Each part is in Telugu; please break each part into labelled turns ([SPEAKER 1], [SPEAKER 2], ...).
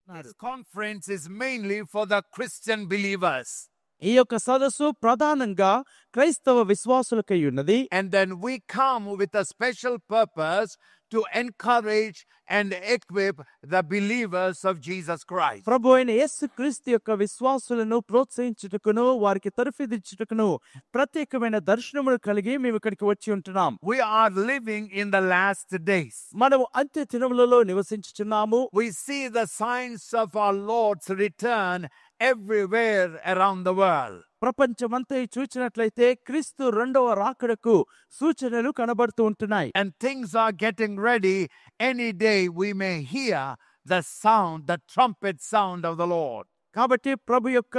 [SPEAKER 1] This conference is mainly for the Christian believers.
[SPEAKER 2] ఈ యొక్క సదస్సు ప్రధానంగా క్రైస్తవ విశ్వాసులకై ఉన్నది.
[SPEAKER 1] And then we come with a special purpose to encourage and equip the believers of Jesus Christ.
[SPEAKER 2] ప్రభు అయిన యేసుక్రీస్తు యొక్క విశ్వాసులను ప్రోత్సహించుటకును వారికి తరఫీదించుటకును ప్రత్యేకమైన దర్శనములు కలిగి మేము ఇక్కడికి వచ్చి ఉంటున్నాం.
[SPEAKER 1] We are living in the last days.
[SPEAKER 2] మనము అంత్య దినములలో నివసించుచున్నాము.
[SPEAKER 1] We see the signs of our Lord's return everywhere around the world.
[SPEAKER 2] ప్రపంచమంతా చూచినట్లయితే క్రీస్తు రెండవ రాకడకు సూచనలు కనబడుతూ ఉంటున్నాయి.
[SPEAKER 1] And things are getting ready. Any day we may hear the sound, the trumpet sound of the Lord.
[SPEAKER 2] కాబట్టి ప్రభు యొక్క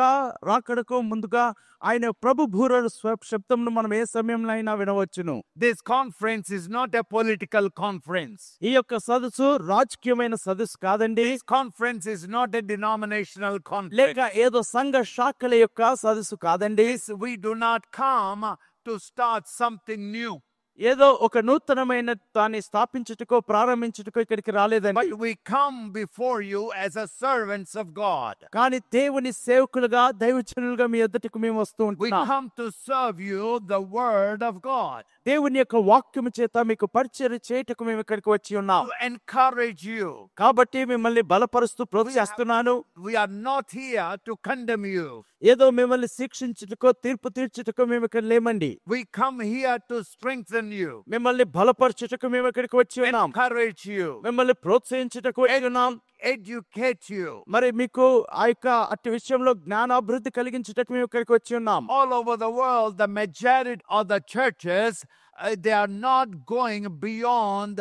[SPEAKER 2] రాకడకు ముందుగా ఆయన ప్రభు బూరల శబ్దంను మనం ఏ సమయంలో అయినా వినవచ్చును.
[SPEAKER 1] This conference is not a political conference.
[SPEAKER 2] ఈ యొక్క సదస్సు రాజకీయమైన సదస్సు కాదండి.
[SPEAKER 1] This conference is not a denominational conference.
[SPEAKER 2] లేక ఏదో సంఘ శాఖల యొక్క సదస్సు కాదండి.
[SPEAKER 1] We do not come to start something new.
[SPEAKER 2] ఏదో ఒక నూతనమైన దాన్ని స్థాపించుటకో ప్రారంభించుటకో ఇక్కడికి రాలేదండి.
[SPEAKER 1] But we come before you as a servants of God.
[SPEAKER 2] కానీ దేవుని సేవకులుగా దైవజనులుగా మీ ఎదుటకు మేము వస్తూ
[SPEAKER 1] We
[SPEAKER 2] ఉంటున్నాం.
[SPEAKER 1] come to serve you the word of God.
[SPEAKER 2] దేవుని యొక్క వాక్యము చేత మీకు పరిచర్య చేయటకు మేము ఇక్కడికి వచ్చి ఉన్నాం.
[SPEAKER 1] To encourage you.
[SPEAKER 2] కాబట్టి మిమ్మల్ని బలపరుస్తూ ప్రోత్సహిస్తున్నాను.
[SPEAKER 1] We are not here to condemn you.
[SPEAKER 2] ఏదో మిమ్మల్ని శిక్షించుటకో తీర్పు తీర్చుటకో మేము ఇక్కడ లేమండి.
[SPEAKER 1] We come here to strengthen you,
[SPEAKER 2] మిమ్మల్ని బలపరచుటకు మేము ఇక్కడికి వచ్చి ఉన్నాం.
[SPEAKER 1] encourage you,
[SPEAKER 2] మిమ్మల్ని ప్రోత్సహించుటకు వచ్చి ఉన్నాం.
[SPEAKER 1] educate you.
[SPEAKER 2] మరి మీకు ఆ యొక్క అట్టి విషయంలో జ్ఞానాభివృద్ధి కలిగించుటకు మేము ఇక్కడికి వచ్చి ఉన్నాం.
[SPEAKER 1] All over the world, the majority of the churches, they are not going beyond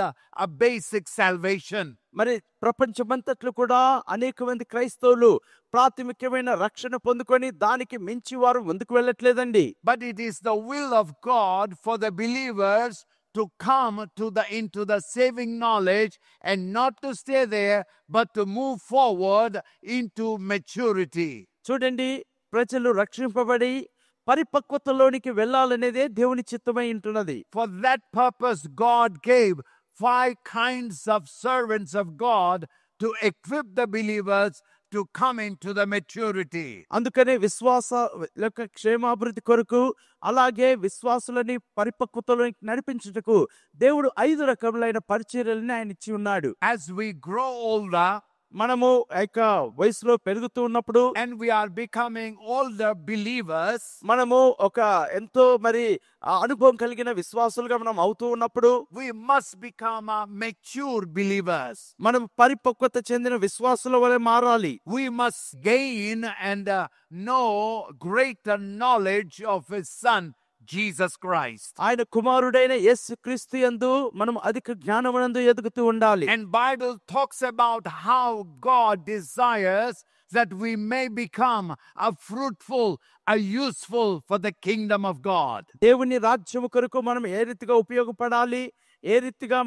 [SPEAKER 1] a basic salvation.
[SPEAKER 2] మరి ప్రపంచమంతట్లో కూడా అనేక మంది క్రైస్తవులు ప్రాథమికమైన రక్షణ పొందుకొని దానికి మించి వారు ముందుకు వెళ్ళట్లేదండి.
[SPEAKER 1] But it is the will of God for the believers to come into the saving knowledge and not to stay there, but to move forward into maturity.
[SPEAKER 2] చూడండి, ప్రజలు రక్షింపబడి పరిపక్వతలోనికి వెళ్ళాలనేదే దేవుని చిత్తమై ఉంటున్నది.
[SPEAKER 1] For that purpose, God gave 5 kinds of servants of God to equip the believers to come into the maturity.
[SPEAKER 2] అందుకనే విశ్వాస యొక్క క్షేమాభివృద్ధి కొరకు అలాగే విశ్వాసులని పరిపక్వతలోకి నడిపించుటకు దేవుడు 5 రకములైన పరిచర్యలని ఆయన ఇచ్చి ఉన్నాడు.
[SPEAKER 1] As we grow older,
[SPEAKER 2] మనము యొక్క వయసులో పెరుగుతూ ఉన్నప్పుడు
[SPEAKER 1] and we are becoming older believers,
[SPEAKER 2] మనము ఒక ఎంతో మరి అనుభవం కలిగిన విశ్వాసులుగా మనం అవుతూ ఉన్నప్పుడు
[SPEAKER 1] we must become mature believers.
[SPEAKER 2] మనం పరిపక్వత చెందిన విశ్వాసుల వలె మారాలి.
[SPEAKER 1] We must gain and know greater knowledge of His Son, Jesus Christ.
[SPEAKER 2] ఆయన కుమారుడైన యేసుక్రీస్తు యందు మనం అధిక జ్ఞానమునందు ఎదుగుతూ ఉండాలి.
[SPEAKER 1] And Bible talks about how God desires that we may become a fruitful, a useful for the kingdom of God.
[SPEAKER 2] దేవుని రాజ్యము కొరకు మనం ఏ రీతిగా ఉపయోగపడాలి, ఏ రీతిగా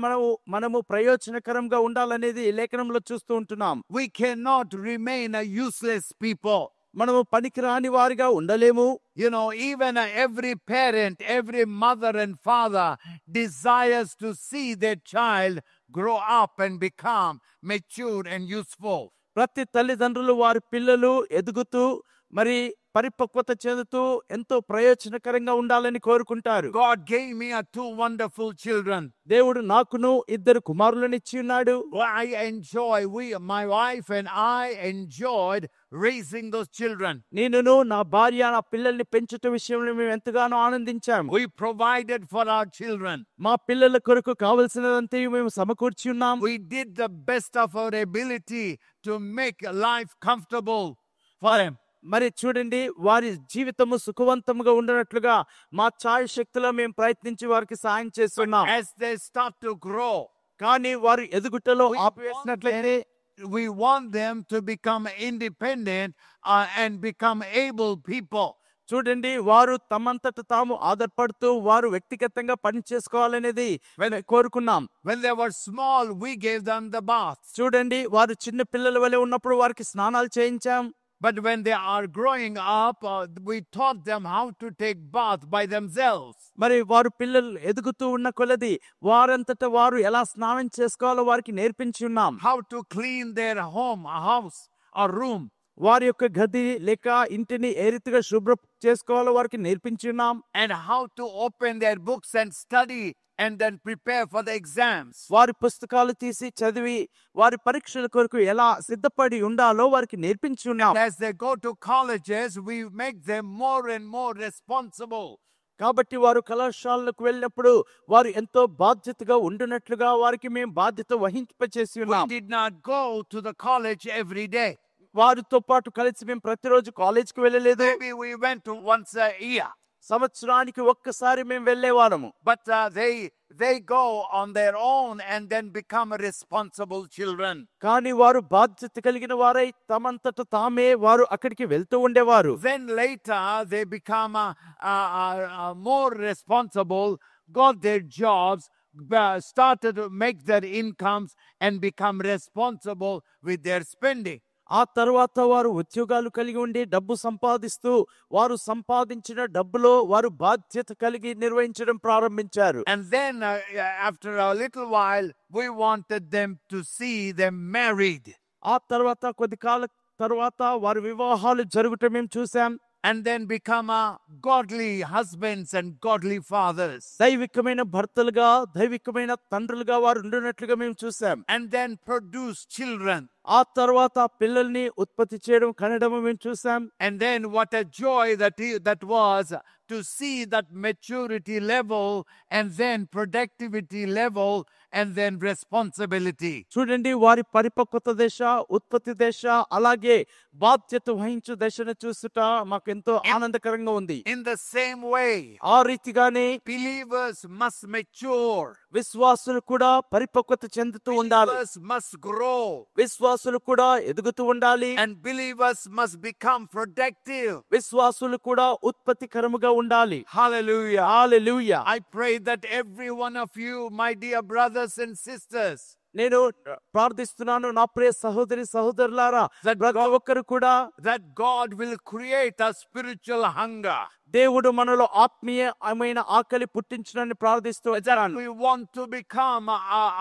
[SPEAKER 2] మనము ప్రయోజనకరంగా ఉండాలనేది ఈ లేఖనంలో చూస్తూ ఉంటున్నాం.
[SPEAKER 1] We cannot remain a useless people.
[SPEAKER 2] మనము పనికిరాని వారిగా ఉండలేము.
[SPEAKER 1] You know, even every parent, every mother and father desires to see their child grow up and become mature and useful.
[SPEAKER 2] ప్రతి తల్లిదండ్రులు వారి పిల్లలు ఎదుగుతూ మరి పరిపక్వత చెందుతూ ఎంతో ప్రయోజనకరంగా ఉండాలని కోరుకుంటారు.
[SPEAKER 1] God gave me 2 wonderful children.
[SPEAKER 2] దేవుడు నాకును 2 కుమారులను ఇచ్చి ఉన్నాడు.
[SPEAKER 1] My wife and I enjoyed raising those children.
[SPEAKER 2] నేనును నా భార్య నా పిల్లల్ని పెంచుట విషయంలో మేము ఎంతగానో ఆనందించాము.
[SPEAKER 1] We provided for our children.
[SPEAKER 2] మా పిల్లల కొరకు కావలసినదంతా మేము సమకూర్చి ఉన్నాం.
[SPEAKER 1] We did the best of our ability to make life comfortable for them.
[SPEAKER 2] మరి చూడండి, వారి జీవితము సుఖవంతముగా ఉండనట్లుగా మా ఛాయ శక్తిలో మేము ప్రయత్నించి వారికి సాయం చేస్తున్నాం.
[SPEAKER 1] As they start to grow,
[SPEAKER 2] కానీ వారు ఎదుగుటలో ఆపివేసినట్లయితే
[SPEAKER 1] we want them to become independent and become able people.
[SPEAKER 2] చూడండి, వారు తమంతట తాము ఆధారపడుతూ వారు వ్యక్తిగతంగా పని చేసుకోవాలనేది కోరుకున్నాం.
[SPEAKER 1] When they were small, we gave them the bath.
[SPEAKER 2] చూడండి, వారు చిన్న పిల్లల వలె ఉన్నప్పుడు వారికి స్నానాలు చేయించాం.
[SPEAKER 1] But when they are growing up, we taught them how to take bath by themselves.
[SPEAKER 2] మరి వారు పిల్లలు ఎదుగుతూ ఉన్న కొలది వారంతట వారు ఎలా స్నానం చేసుకోవాలో వారికి నేర్పించి ఉన్నాం.
[SPEAKER 1] How to clean their home, a house, or room.
[SPEAKER 2] వారి యొక్క గది లేక ఇంటిని ఏ రీతిగా శుభ్రం చేసుకోవాలో వారికి నేర్పించి ఉన్నాం.
[SPEAKER 1] And how to open their books and study and then prepare for the exams.
[SPEAKER 2] వారి పుస్తకాలు తీసి చదివి వారి పరీక్షల కొరకు ఎలా సిద్ధపడి ఉండాలో వారికి నేర్పించి ఉన్నాం.
[SPEAKER 1] As they go to colleges, we make them more and more responsible.
[SPEAKER 2] కాబట్టి వారు కళాశాలకు వెళ్ళినప్పుడు వారు ఎంతో బాధ్యతగా ఉండునట్లుగా వారికి మేము బాధ్యత వహింపచేసి
[SPEAKER 1] We
[SPEAKER 2] ఉన్నాం.
[SPEAKER 1] did not go to the college every day.
[SPEAKER 2] వారితో పాటు కలిసి మేము ప్రతిరోజు కాలేజీకి వెళ్ళలేదు.
[SPEAKER 1] Maybe we went to once a year.
[SPEAKER 2] సంవత్సరానికి ఒక్కసారి మేము వెళ్ళేవారము.
[SPEAKER 1] But they go on their own and then become responsible children.
[SPEAKER 2] కానీ వారు బాధ్యత కలిగిన వారై తమంతట తామే వారు అక్కడికి వెళ్తూ ఉండేవారు.
[SPEAKER 1] Then later they become more responsible, got their jobs, started to make their incomes and become responsible with their spending.
[SPEAKER 2] ఆ తర్వాత వారు ఉద్యోగాలు కలిగి ఉండి డబ్బు సంపాదిస్తూ వారు సంపాదించిన డబ్బులో వారు బాధ్యత కలిగి నిర్వహించడం ప్రారంభించారు.
[SPEAKER 1] And then after a little while, we wanted them to see them married.
[SPEAKER 2] ఆ తర్వాత కొద్ది కాల తర్వాత వారి వివాహాలు జరుగుట మేము చూసాం.
[SPEAKER 1] And then become godly husbands and godly fathers.
[SPEAKER 2] దైవికమైన భర్తలుగా దైవికమైన తండ్రులుగా వారు ఉండునట్లుగా మేము చూసాం.
[SPEAKER 1] And then produce children.
[SPEAKER 2] ఆ తర్వాత పిల్లల్ని ఉత్పత్తి చేయడం కనడం మేము చూసాం.
[SPEAKER 1] And then what a joy that was to see that maturity level and then productivity level and then responsibility.
[SPEAKER 2] చూడండి వారి పరిపక్వత దశ ఉత్పత్తి దశ అలాగే బాధ్యత వహించు దశను చూసుట మాకు ఎంతో ఆనందకరంగా ఉంది.
[SPEAKER 1] In the same way,
[SPEAKER 2] ఆ రీతిగానే
[SPEAKER 1] believers must mature.
[SPEAKER 2] విశ్వాసులు కూడా పరిపక్వత చెందుతూ ఉండాలి.
[SPEAKER 1] Believers must grow.
[SPEAKER 2] విశ్వాసులు కూడా ఎదుగుతూ ఉండాలి.
[SPEAKER 1] And believers must become productive.
[SPEAKER 2] విశ్వాసులు కూడా ఉత్పత్తికరముగా ఉండాలి.
[SPEAKER 1] Hallelujah.
[SPEAKER 2] Hallelujah.
[SPEAKER 1] I pray that every one of you, my dear brothers and sisters,
[SPEAKER 2] నేను ప్రార్థిస్తున్నాను నా ప్రియ సహోదరి సహోదరులారా, ప్రతి ఒక్కరు కూడా
[SPEAKER 1] that God will create a spiritual hunger.
[SPEAKER 2] దేవుడు మనలో ఆత్మీయమైన ఆకలి పుట్టించడాన్ని ప్రార్థిస్తూ వచ్చాను.
[SPEAKER 1] We want to become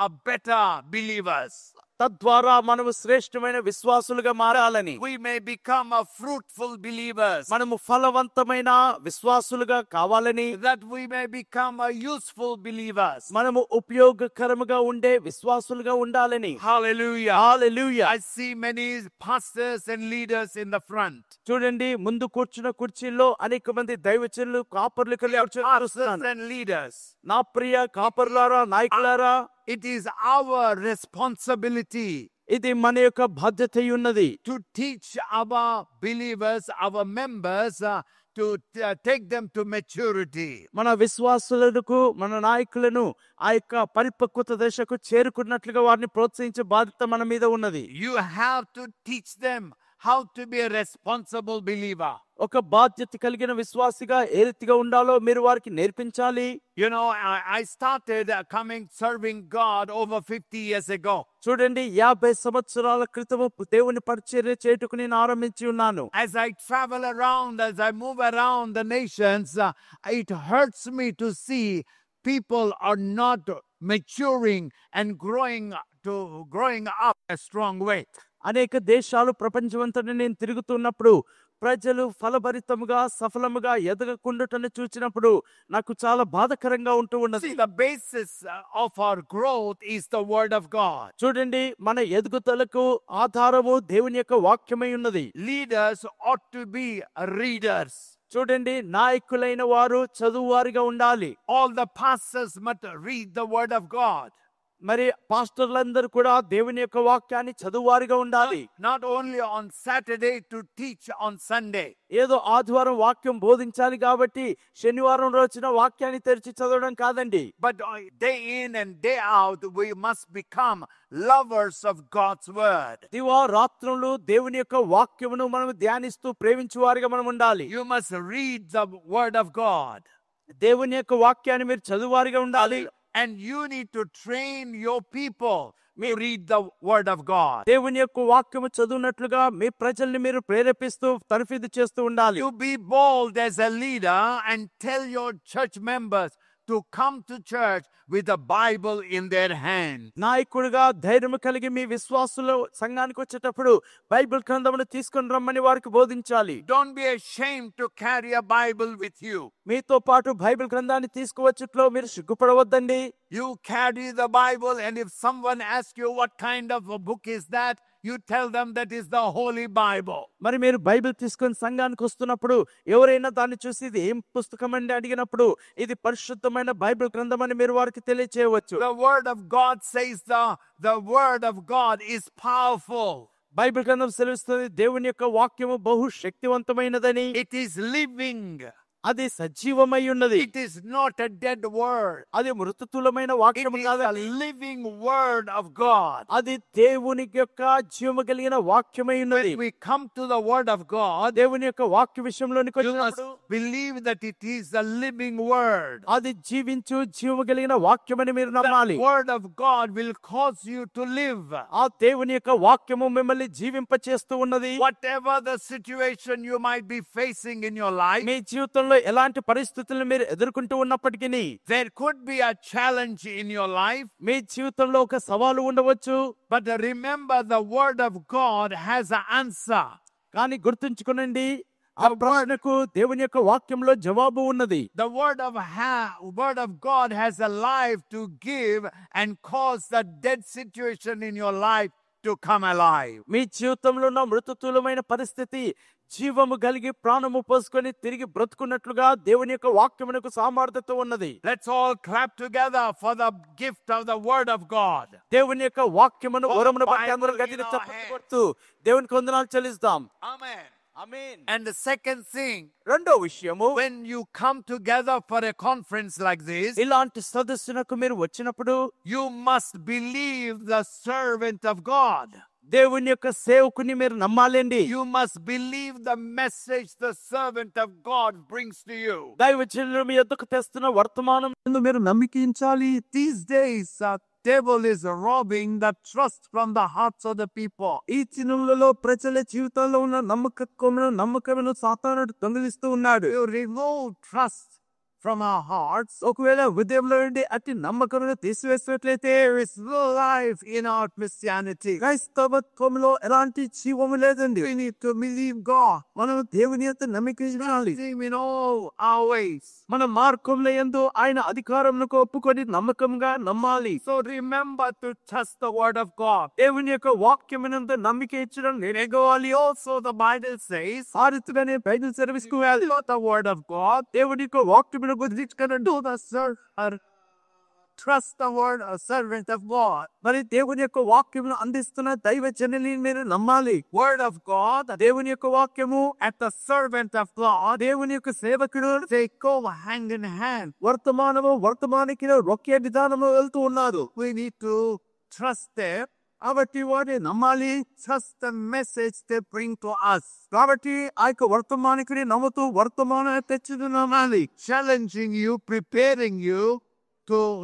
[SPEAKER 1] a better believers.
[SPEAKER 2] తద్వారా మనము శ్రేష్టమైన విశ్వాసులుగా మారాలని.
[SPEAKER 1] We may become a fruitful believers.
[SPEAKER 2] మనము ఫలవంతమైన విశ్వాసులుగా కావాలని.
[SPEAKER 1] That we may become a useful believers.
[SPEAKER 2] మనము ఉపయోగకరముగా ఉండే విశ్వాసులుగా ఉండాలని.
[SPEAKER 1] Hallelujah.
[SPEAKER 2] Hallelujah.
[SPEAKER 1] I see many pastors and leaders in the front.
[SPEAKER 2] చూడండి ముందు కూర్చున్న కుర్చీల్లో అనేక మంది దైవజనులు కాపర్లు
[SPEAKER 1] Pastors and leaders.
[SPEAKER 2] నా ప్రియ కాపర్లారా నాయకులారా,
[SPEAKER 1] It is our responsibility
[SPEAKER 2] ఇది మన యొక్క బాధ్యత ఉన్నది.
[SPEAKER 1] to teach our believers, our members, to take them to maturity.
[SPEAKER 2] మన విశ్వాసులకు మన నాయకులను ఆ యొక్క పరిపక్వత దశకు చేరుకున్నట్లుగా వారిని ప్రోత్సహించే బాధ్యత మన మీద ఉన్నది.
[SPEAKER 1] You have to teach them how to be a responsible believer.
[SPEAKER 2] ఒక బాధ్యత కలిగిన విశ్వాసిగా ఏ రీతిగా ఉండాలో మీరు వారికి నేర్పించాలి.
[SPEAKER 1] You know, I started serving God over 50 years ago.
[SPEAKER 2] చూడండి 50 సంవత్సరాల క్రితము దేవుని పరిచర్య చేయుటకు నేను ఆరంభించి ఉన్నాను.
[SPEAKER 1] As I travel around, as I move around the nations, it hurts me to see people are not maturing and growing up a strong way.
[SPEAKER 2] అనేక దేశాలు ప్రపంచమంతటా నేను తిరుగుతున్నప్పుడు ప్రజలు ఫలభరితముగా సఫలముగా ఎదగకుండుటను చూచినప్పుడు నాకు చాలా బాధకరంగా ఉంటూ ఉన్నది.
[SPEAKER 1] See, the basis of our growth is the word of God.
[SPEAKER 2] చూడండి మన ఎదుగుదలకు ఆధారము దేవుని యొక్క వాక్యమై ఉన్నది.
[SPEAKER 1] Leaders ought to be readers.
[SPEAKER 2] చూడండి నాయకులైన వారు చదువువారిగా ఉండాలి.
[SPEAKER 1] All the pastors must read the word of God.
[SPEAKER 2] మరి పాస్టర్లందరూ కూడా దేవుని యొక్క వాక్యాన్ని చదువువారిగా ఉండాలి.
[SPEAKER 1] Not only on Saturday to teach on Sunday.
[SPEAKER 2] ఏదో ఆదివారం వాక్యం బోధించాలి కాబట్టి శనివారం రోజున వాక్యాన్ని తెరిచి చదవడం కాదండి.
[SPEAKER 1] But day in and day out we must become lovers of God's word.
[SPEAKER 2] దివా రాత్రులు దేవుని యొక్క వాక్యమును మనం ధ్యానిస్తూ ప్రేమించువారిగా మనం ఉండాలి.
[SPEAKER 1] You must read the word of God.
[SPEAKER 2] దేవుని యొక్క వాక్యాన్ని మీరు చదువువారిగా ఉండాలి.
[SPEAKER 1] And you need to train your people. read the word of God.
[SPEAKER 2] దేవుని యొక్క వాక్యము చదువునట్లుగా మీ ప్రజల్ని మీరు ప్రేరేపిస్తూ తర్ఫీదు చేస్తూ ఉండాలి.
[SPEAKER 1] You be bold as a leader and tell your church members to come to church with a Bible in their hand.
[SPEAKER 2] నాయకుడిగా ధైర్యం కలిగి మీ విశ్వాసులు సంఘానికి వచ్చేటప్పుడు బైబిల్ గ్రంథమును తీసుకొని రమ్మని వారికి బోధించాలి.
[SPEAKER 1] Don't be ashamed to carry a Bible with you.
[SPEAKER 2] మీతో పాటు బైబిల్ గ్రంథాన్ని తీసుకువచ్చుట్లో మీరు సిగ్గుపడవద్దండి.
[SPEAKER 1] You carry the Bible, and if someone asks you what kind of a book is that, you tell them that is the Holy Bible.
[SPEAKER 2] మరి మీరు బైబిల్ తీసుకొని సంఘానికి వస్తున్నప్పుడు ఎవరైనా దాన్ని చూసి ఇది ఏం పుస్తకం అండి అడిగినప్పుడు ఇది పరిశుద్ధమైన బైబిల్ గ్రంథం అని మీరు వారికి తెలియచేయవచ్చు.
[SPEAKER 1] The word of God says the word of God is powerful.
[SPEAKER 2] Bible గ్రంథం సెలవిస్తుంది దేవుని యొక్క వాక్యము బహు శక్తివంతమైనదని.
[SPEAKER 1] It is living.
[SPEAKER 2] అది సజీవమై ఉన్నది.
[SPEAKER 1] It is not a dead word.
[SPEAKER 2] అది మృతతులమైన
[SPEAKER 1] It
[SPEAKER 2] వాక్యము
[SPEAKER 1] is
[SPEAKER 2] కాదు.
[SPEAKER 1] a living word of God.
[SPEAKER 2] అది దేవుని యొక్క జీవము కలిగిన వాక్యమై ఉన్నది.
[SPEAKER 1] When we come to the word of God,
[SPEAKER 2] దేవుని యొక్క వాక్య విషయంలోనికి
[SPEAKER 1] you must
[SPEAKER 2] వచ్చినప్పుడు
[SPEAKER 1] believe that it is a living word.
[SPEAKER 2] అది జీవించు జీవము కలిగిన వాక్యమని మీరు
[SPEAKER 1] The
[SPEAKER 2] నమ్మాలి.
[SPEAKER 1] word of God will cause you to live.
[SPEAKER 2] ఆ దేవుని యొక్క వాక్యము మిమ్మల్ని జీవింప చేస్తూ ఉన్నది.
[SPEAKER 1] Whatever the situation you might be facing in your life,
[SPEAKER 2] మీ జీవితంలో ఎలాంటి పరిస్థితులను మీరు ఎదుర్కొంటూ ఉన్నప్పటికీ
[SPEAKER 1] there could be a challenge in your life.
[SPEAKER 2] మీ జీవితంలో ఒక సవాలు ఉండవచ్చు.
[SPEAKER 1] But remember, the word of God has an answer.
[SPEAKER 2] కానీ గుర్తుంచుకోనండి, ఆ ప్రశ్నకు దేవుని యొక్క వాక్యంలో జవాబు ఉన్నది.
[SPEAKER 1] The word of God has a life to give and cause the dead situation in your life to come alive.
[SPEAKER 2] మీ జీవితంలో ఉన్న మృతతులమైన పరిస్థితి జీవము కలిగి ప్రాణము పోసుకొని తిరిగి బ్రతుకున్నట్లుగా దేవుని యొక్క వాక్యమునకు సామర్థ్యత ఉన్నది.
[SPEAKER 1] Let's all clap together for the gift of the word of God.
[SPEAKER 2] దేవుని యొక్క వాక్యమును వరమును బట్టి
[SPEAKER 1] Bible
[SPEAKER 2] అందరూ
[SPEAKER 1] in
[SPEAKER 2] గట్టిగా
[SPEAKER 1] our
[SPEAKER 2] చప్పట్లు
[SPEAKER 1] hand.
[SPEAKER 2] కొడుతూ దేవునికి వందనాలు చెల్లిస్తాం.
[SPEAKER 1] Amen.
[SPEAKER 2] Amen.
[SPEAKER 1] And the second thing,
[SPEAKER 2] రెండో విషయము,
[SPEAKER 1] when you come together for a conference like this,
[SPEAKER 2] ఇలాంటి సదస్సునకు మీరు వచ్చినప్పుడు
[SPEAKER 1] you must believe the servant of God.
[SPEAKER 2] దేవుని యొక్క సేవకుని మీరు నమ్మాలండి.
[SPEAKER 1] You must believe the message the servant of God brings to you.
[SPEAKER 2] దైవజనులు మీ యొద్దకు తెస్తున్న వర్తమానం మీరు నమ్మికించాలి.
[SPEAKER 1] These days, devil is robbing the trust from the hearts of the people.
[SPEAKER 2] ఈ దినములలో ప్రజల జీవితాల్లో ఉన్న నమ్మకమును సాతానుడు దొంగిలిస్తూ ఉన్నాడు.
[SPEAKER 1] You remove trust from our hearts.
[SPEAKER 2] ఒకవేళ హృదయంలో నుండి అతి నమ్మకమును తీసివేసినట్లయితే
[SPEAKER 1] There is no life in our Christianity.
[SPEAKER 2] క్రైస్తవత్వంలో ఎలాంటి జీవము లేదండి.
[SPEAKER 1] We need to believe God.
[SPEAKER 2] మనం దేవుని యొక్క నమ్మికించాలి.
[SPEAKER 1] Him in all our ways.
[SPEAKER 2] మన మార్గంలో యందు ఆయన అధికారమునకు ఒప్పుకొని నమ్మకంగా నమ్మాలి.
[SPEAKER 1] So remember to trust the word of God.
[SPEAKER 2] దేవుని యొక్క వాక్యమునందు నమ్మిక ఇచ్చడం
[SPEAKER 1] Regularly also the Bible says,
[SPEAKER 2] ఆ రీతిగానే బైబిల్ సర్వీస్ కు వెళ్ళాలి.
[SPEAKER 1] not the word of God.
[SPEAKER 2] దేవుని యొక్క వాక్యమును గురించి
[SPEAKER 1] Do the trust the word of servant of God.
[SPEAKER 2] మరి దేవుని యొక్క వాక్యమును అందిస్తున్న దైవ జనుని మీరు నమ్మాలి.
[SPEAKER 1] Word of God,
[SPEAKER 2] దేవుని యొక్క వాక్యము
[SPEAKER 1] at the servant of God,
[SPEAKER 2] దేవుని యొక్క సేవకుడు
[SPEAKER 1] they go hand in hand.
[SPEAKER 2] వర్తమానికి ఒకే విధానము వెళ్తూ ఉన్నారు.
[SPEAKER 1] We need to trust them.
[SPEAKER 2] కాబట్టి వారిని నమ్మాలి.
[SPEAKER 1] Trust the message they bring to us.
[SPEAKER 2] కాబట్టి ఆ యొక్క వర్తమానికుని నమ్ముతూ వర్తమానం తెచ్చుదు నమ్మాలి.
[SPEAKER 1] Challenging you, preparing you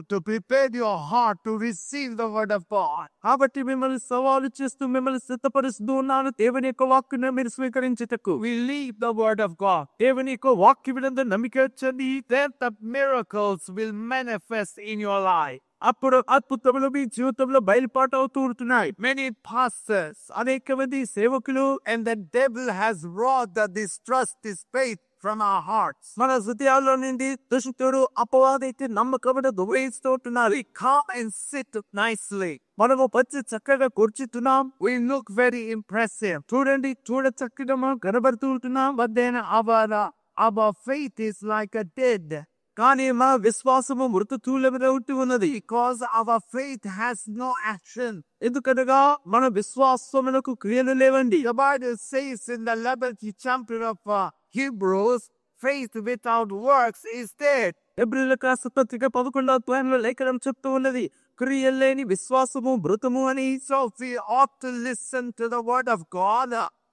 [SPEAKER 1] to prepare your heart to receive the word of God.
[SPEAKER 2] కాబట్టి మిమ్మల్ని సవాలు చేస్తూ మిమ్మల్ని సిద్ధపరుస్తూ ఉన్నాను దేవుని యొక్క వాక్కును మీరు స్వీకరించుటకు.
[SPEAKER 1] Believe the word of God.
[SPEAKER 2] దేవుని యొక్క వాక్యమునందు నమ్మిక ఉంచండి.
[SPEAKER 1] Then the miracles will manifest in your life.
[SPEAKER 2] అప్పుడు అద్భుతములు మీ జీవితంలో బయలుపాటు అవుతూ ఉంటున్నాయి.
[SPEAKER 1] Many pastors
[SPEAKER 2] అనేక మంది సేవకులు
[SPEAKER 1] and the devil has robbed this trust, this faith from our hearts.
[SPEAKER 2] మన హృదయాల్లో నుండి దుష్టుడు అపవాదైతే నమ్మకమును దొంగిలిస్తూ ఉంటున్నారు.
[SPEAKER 1] We come and sit nicely.
[SPEAKER 2] మనము వచ్చి చక్కగా కూర్చుంటున్నాం.
[SPEAKER 1] We look very impressive.
[SPEAKER 2] చూడండి చక్కగా మనం కనబడుతూ ఉంటున్నాం.
[SPEAKER 1] But then our faith is like a dead.
[SPEAKER 2] కానీ మా విశ్వాసము మృతతుల్యముగా ఉంటూ ఉన్నది.
[SPEAKER 1] Because our faith has no action.
[SPEAKER 2] ఎందుకనగా మన విశ్వాసమునకు క్రియలు లేవండి.
[SPEAKER 1] The Bible says in the 11th chapter of Hebrews, faith without works is dead.
[SPEAKER 2] హెబ్రీయులకు రాసిన పత్రిక 11వ అధ్యాయంలో లేఖనం చెప్తూ ఉన్నది, క్రియలేని విశ్వాసము మృతము అని.
[SPEAKER 1] So we ought to listen to the word of God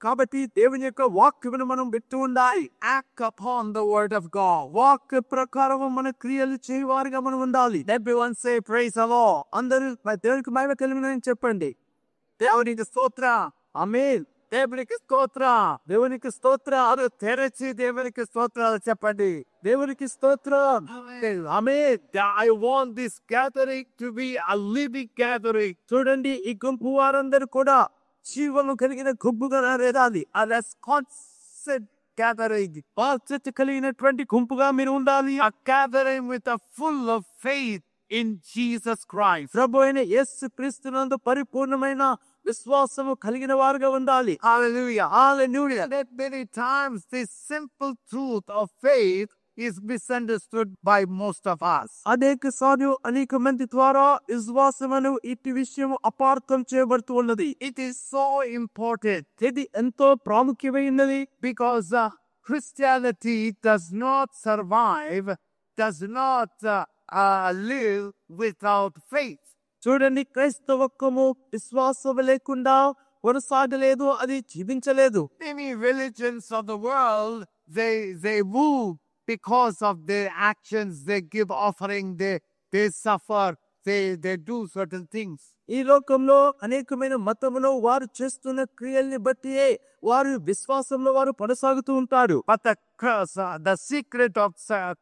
[SPEAKER 2] కాబట్టి దేవుని యొక్క వాక్యమును మనం వింటూ ఉండాలి.
[SPEAKER 1] Act upon the word of God.
[SPEAKER 2] వాక్య ప్రకారం మన క్రియలు చేయవారిగా మనం ఉండాలి.
[SPEAKER 1] Everyone say praise the Lord.
[SPEAKER 2] అందరూ దేవునికి మహిమ కలుగునని చెప్పండి.
[SPEAKER 1] దేవునికి స్తోత్ర.
[SPEAKER 2] ఆమేన్.
[SPEAKER 1] దేవునికి స్తోత్ర.
[SPEAKER 2] దేవునికి స్తోత్ర.
[SPEAKER 1] అది తెరచి దేవునికి స్తోత్రాలు చెప్పండి.
[SPEAKER 2] దేవునికి స్తోత్రం. ఆమేన్.
[SPEAKER 1] I want this gathering to be a living gathering.
[SPEAKER 2] చూడండి, ఈ గుంపు వారందరూ కూడా జీవము కలిగిన గుంపుగా ఎదాలి.
[SPEAKER 1] A responsive gathering.
[SPEAKER 2] బాధ్యత కలిగినటువంటి గుంపుగా మీరు ఉండాలి.
[SPEAKER 1] A gathering with a full of faith in Jesus Christ.
[SPEAKER 2] ప్రభు అయిన యేసు క్రీస్తునందు పరిపూర్ణమైన విశ్వాసము కలిగిన వారుగా ఉండాలి.
[SPEAKER 1] Hallelujah.
[SPEAKER 2] Hallelujah.
[SPEAKER 1] That many times this simple truth of faith is misunderstood by most of us.
[SPEAKER 2] అనేక సార్లు అనేక మంది ద్వారా విశ్వాసమును ఇట్టి విషయం అపార్థం చేయబడుతూ ఉన్నది.
[SPEAKER 1] It is so important
[SPEAKER 2] ఇది ఎంతో ప్రాముఖ్యమైనది.
[SPEAKER 1] because Christianity does not survive, does not live without faith.
[SPEAKER 2] చూడండి, క్రైస్తవత్వము విశ్వాసము లేకుండా కొనసాగలేదు, అది జీవించలేదు.
[SPEAKER 1] Many religions of the world, they move because of their actions. They give offering, they suffer, they do certain things.
[SPEAKER 2] ఈ లోకంలో అనేకమైన మతములో వారు చేస్తున్న క్రియల్ని బట్టి వారు విశ్వాసంలో వారు కొనసాగుతూ ఉంటారు.
[SPEAKER 1] But the secret of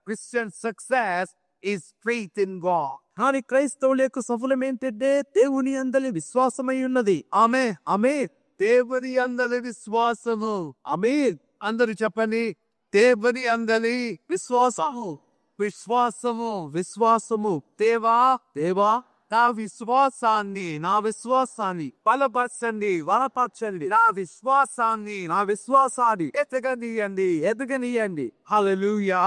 [SPEAKER 1] Christian success is faith in God.
[SPEAKER 2] కానీ క్రైస్తవుల యొక్క సఫలం ఏంటంటే దేవుని అందలి విశ్వాసమై ఉన్నది.
[SPEAKER 1] ఆమె
[SPEAKER 2] ఆమె
[SPEAKER 1] దేవుని అందలి విశ్వాసము.
[SPEAKER 2] ఆమేన్.
[SPEAKER 1] అందరూ చెప్పండి, దేవుని అందలి
[SPEAKER 2] విశ్వాసము.
[SPEAKER 1] విశ్వాసము.
[SPEAKER 2] విశ్వాసము.
[SPEAKER 1] దేవా
[SPEAKER 2] దేవా,
[SPEAKER 1] నా విశ్వాసాన్ని బలపరచండి, నా విశ్వాసాన్ని ఎదగనీయండి. హల్లెలూయా.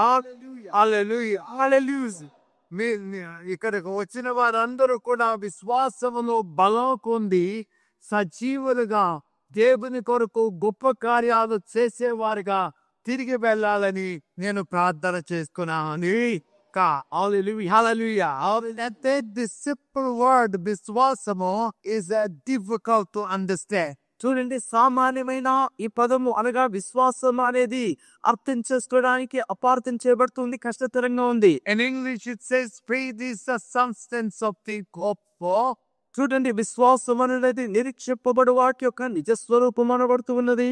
[SPEAKER 1] హల్లెలూయా.
[SPEAKER 2] హల్లెలూయా.
[SPEAKER 1] ఇక్కడికి వచ్చిన వారందరూ కూడా విశ్వాసములో బలం పొంది సజీవులుగా దేవుని కొరకు గొప్ప కార్యాలు చేసేవారుగా తిరిగి వెళ్ళాలని నేను ప్రార్థన చేసుకున్నాను.
[SPEAKER 2] హల్లెలూయా. హల్లెలూయా.
[SPEAKER 1] The simple word విశ్వాసము is difficult to understand.
[SPEAKER 2] చూడండి, సామాన్యమైన ఈ పదము అనగా విశ్వాసం అనేది అర్థం చేసుకోవడానికి అపార్థం చేయబడుతుంది, కష్టతరంగా ఉంది.
[SPEAKER 1] In English it says faith is the substance of things hoped for.
[SPEAKER 2] చూడండి, విశ్వాసం అనేది నిరీక్షింపబడు వాటి యొక్క నిజ స్వరూపం అనబడుతూ ఉన్నది.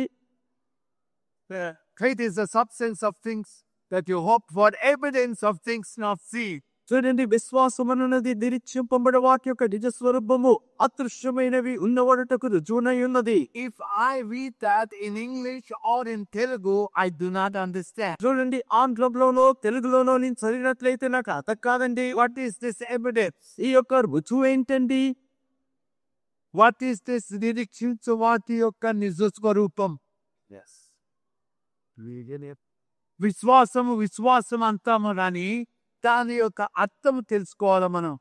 [SPEAKER 1] Faith is the substance of things that you hope for, evidence of things not seen.
[SPEAKER 2] చూడండి, విశ్వాసం అనేది నిరీక్షింపబడు వాటి యొక్క నిజ స్వరూపము అదృశ్యమైనవి ఉన్నవాడుటకు రుజువునై ఉన్నది.
[SPEAKER 1] If I read that in English or in Telugu, I do not understand.
[SPEAKER 2] చూడండి, ఆంగ్లంలోనో తెలుగులోనో నేను చదివినట్లయితే నాకు అర్థం కాదండి.
[SPEAKER 1] What is this evidence?
[SPEAKER 2] ఈ యొక్క రుజువు ఏంటండి?
[SPEAKER 1] What is this నిరీక్షించు వాటి యొక్క నిజ స్వరూపం? విశ్వాసం అంటాము కానీ దాని యొక్క అర్థం తెలుసుకోవాలి మనం.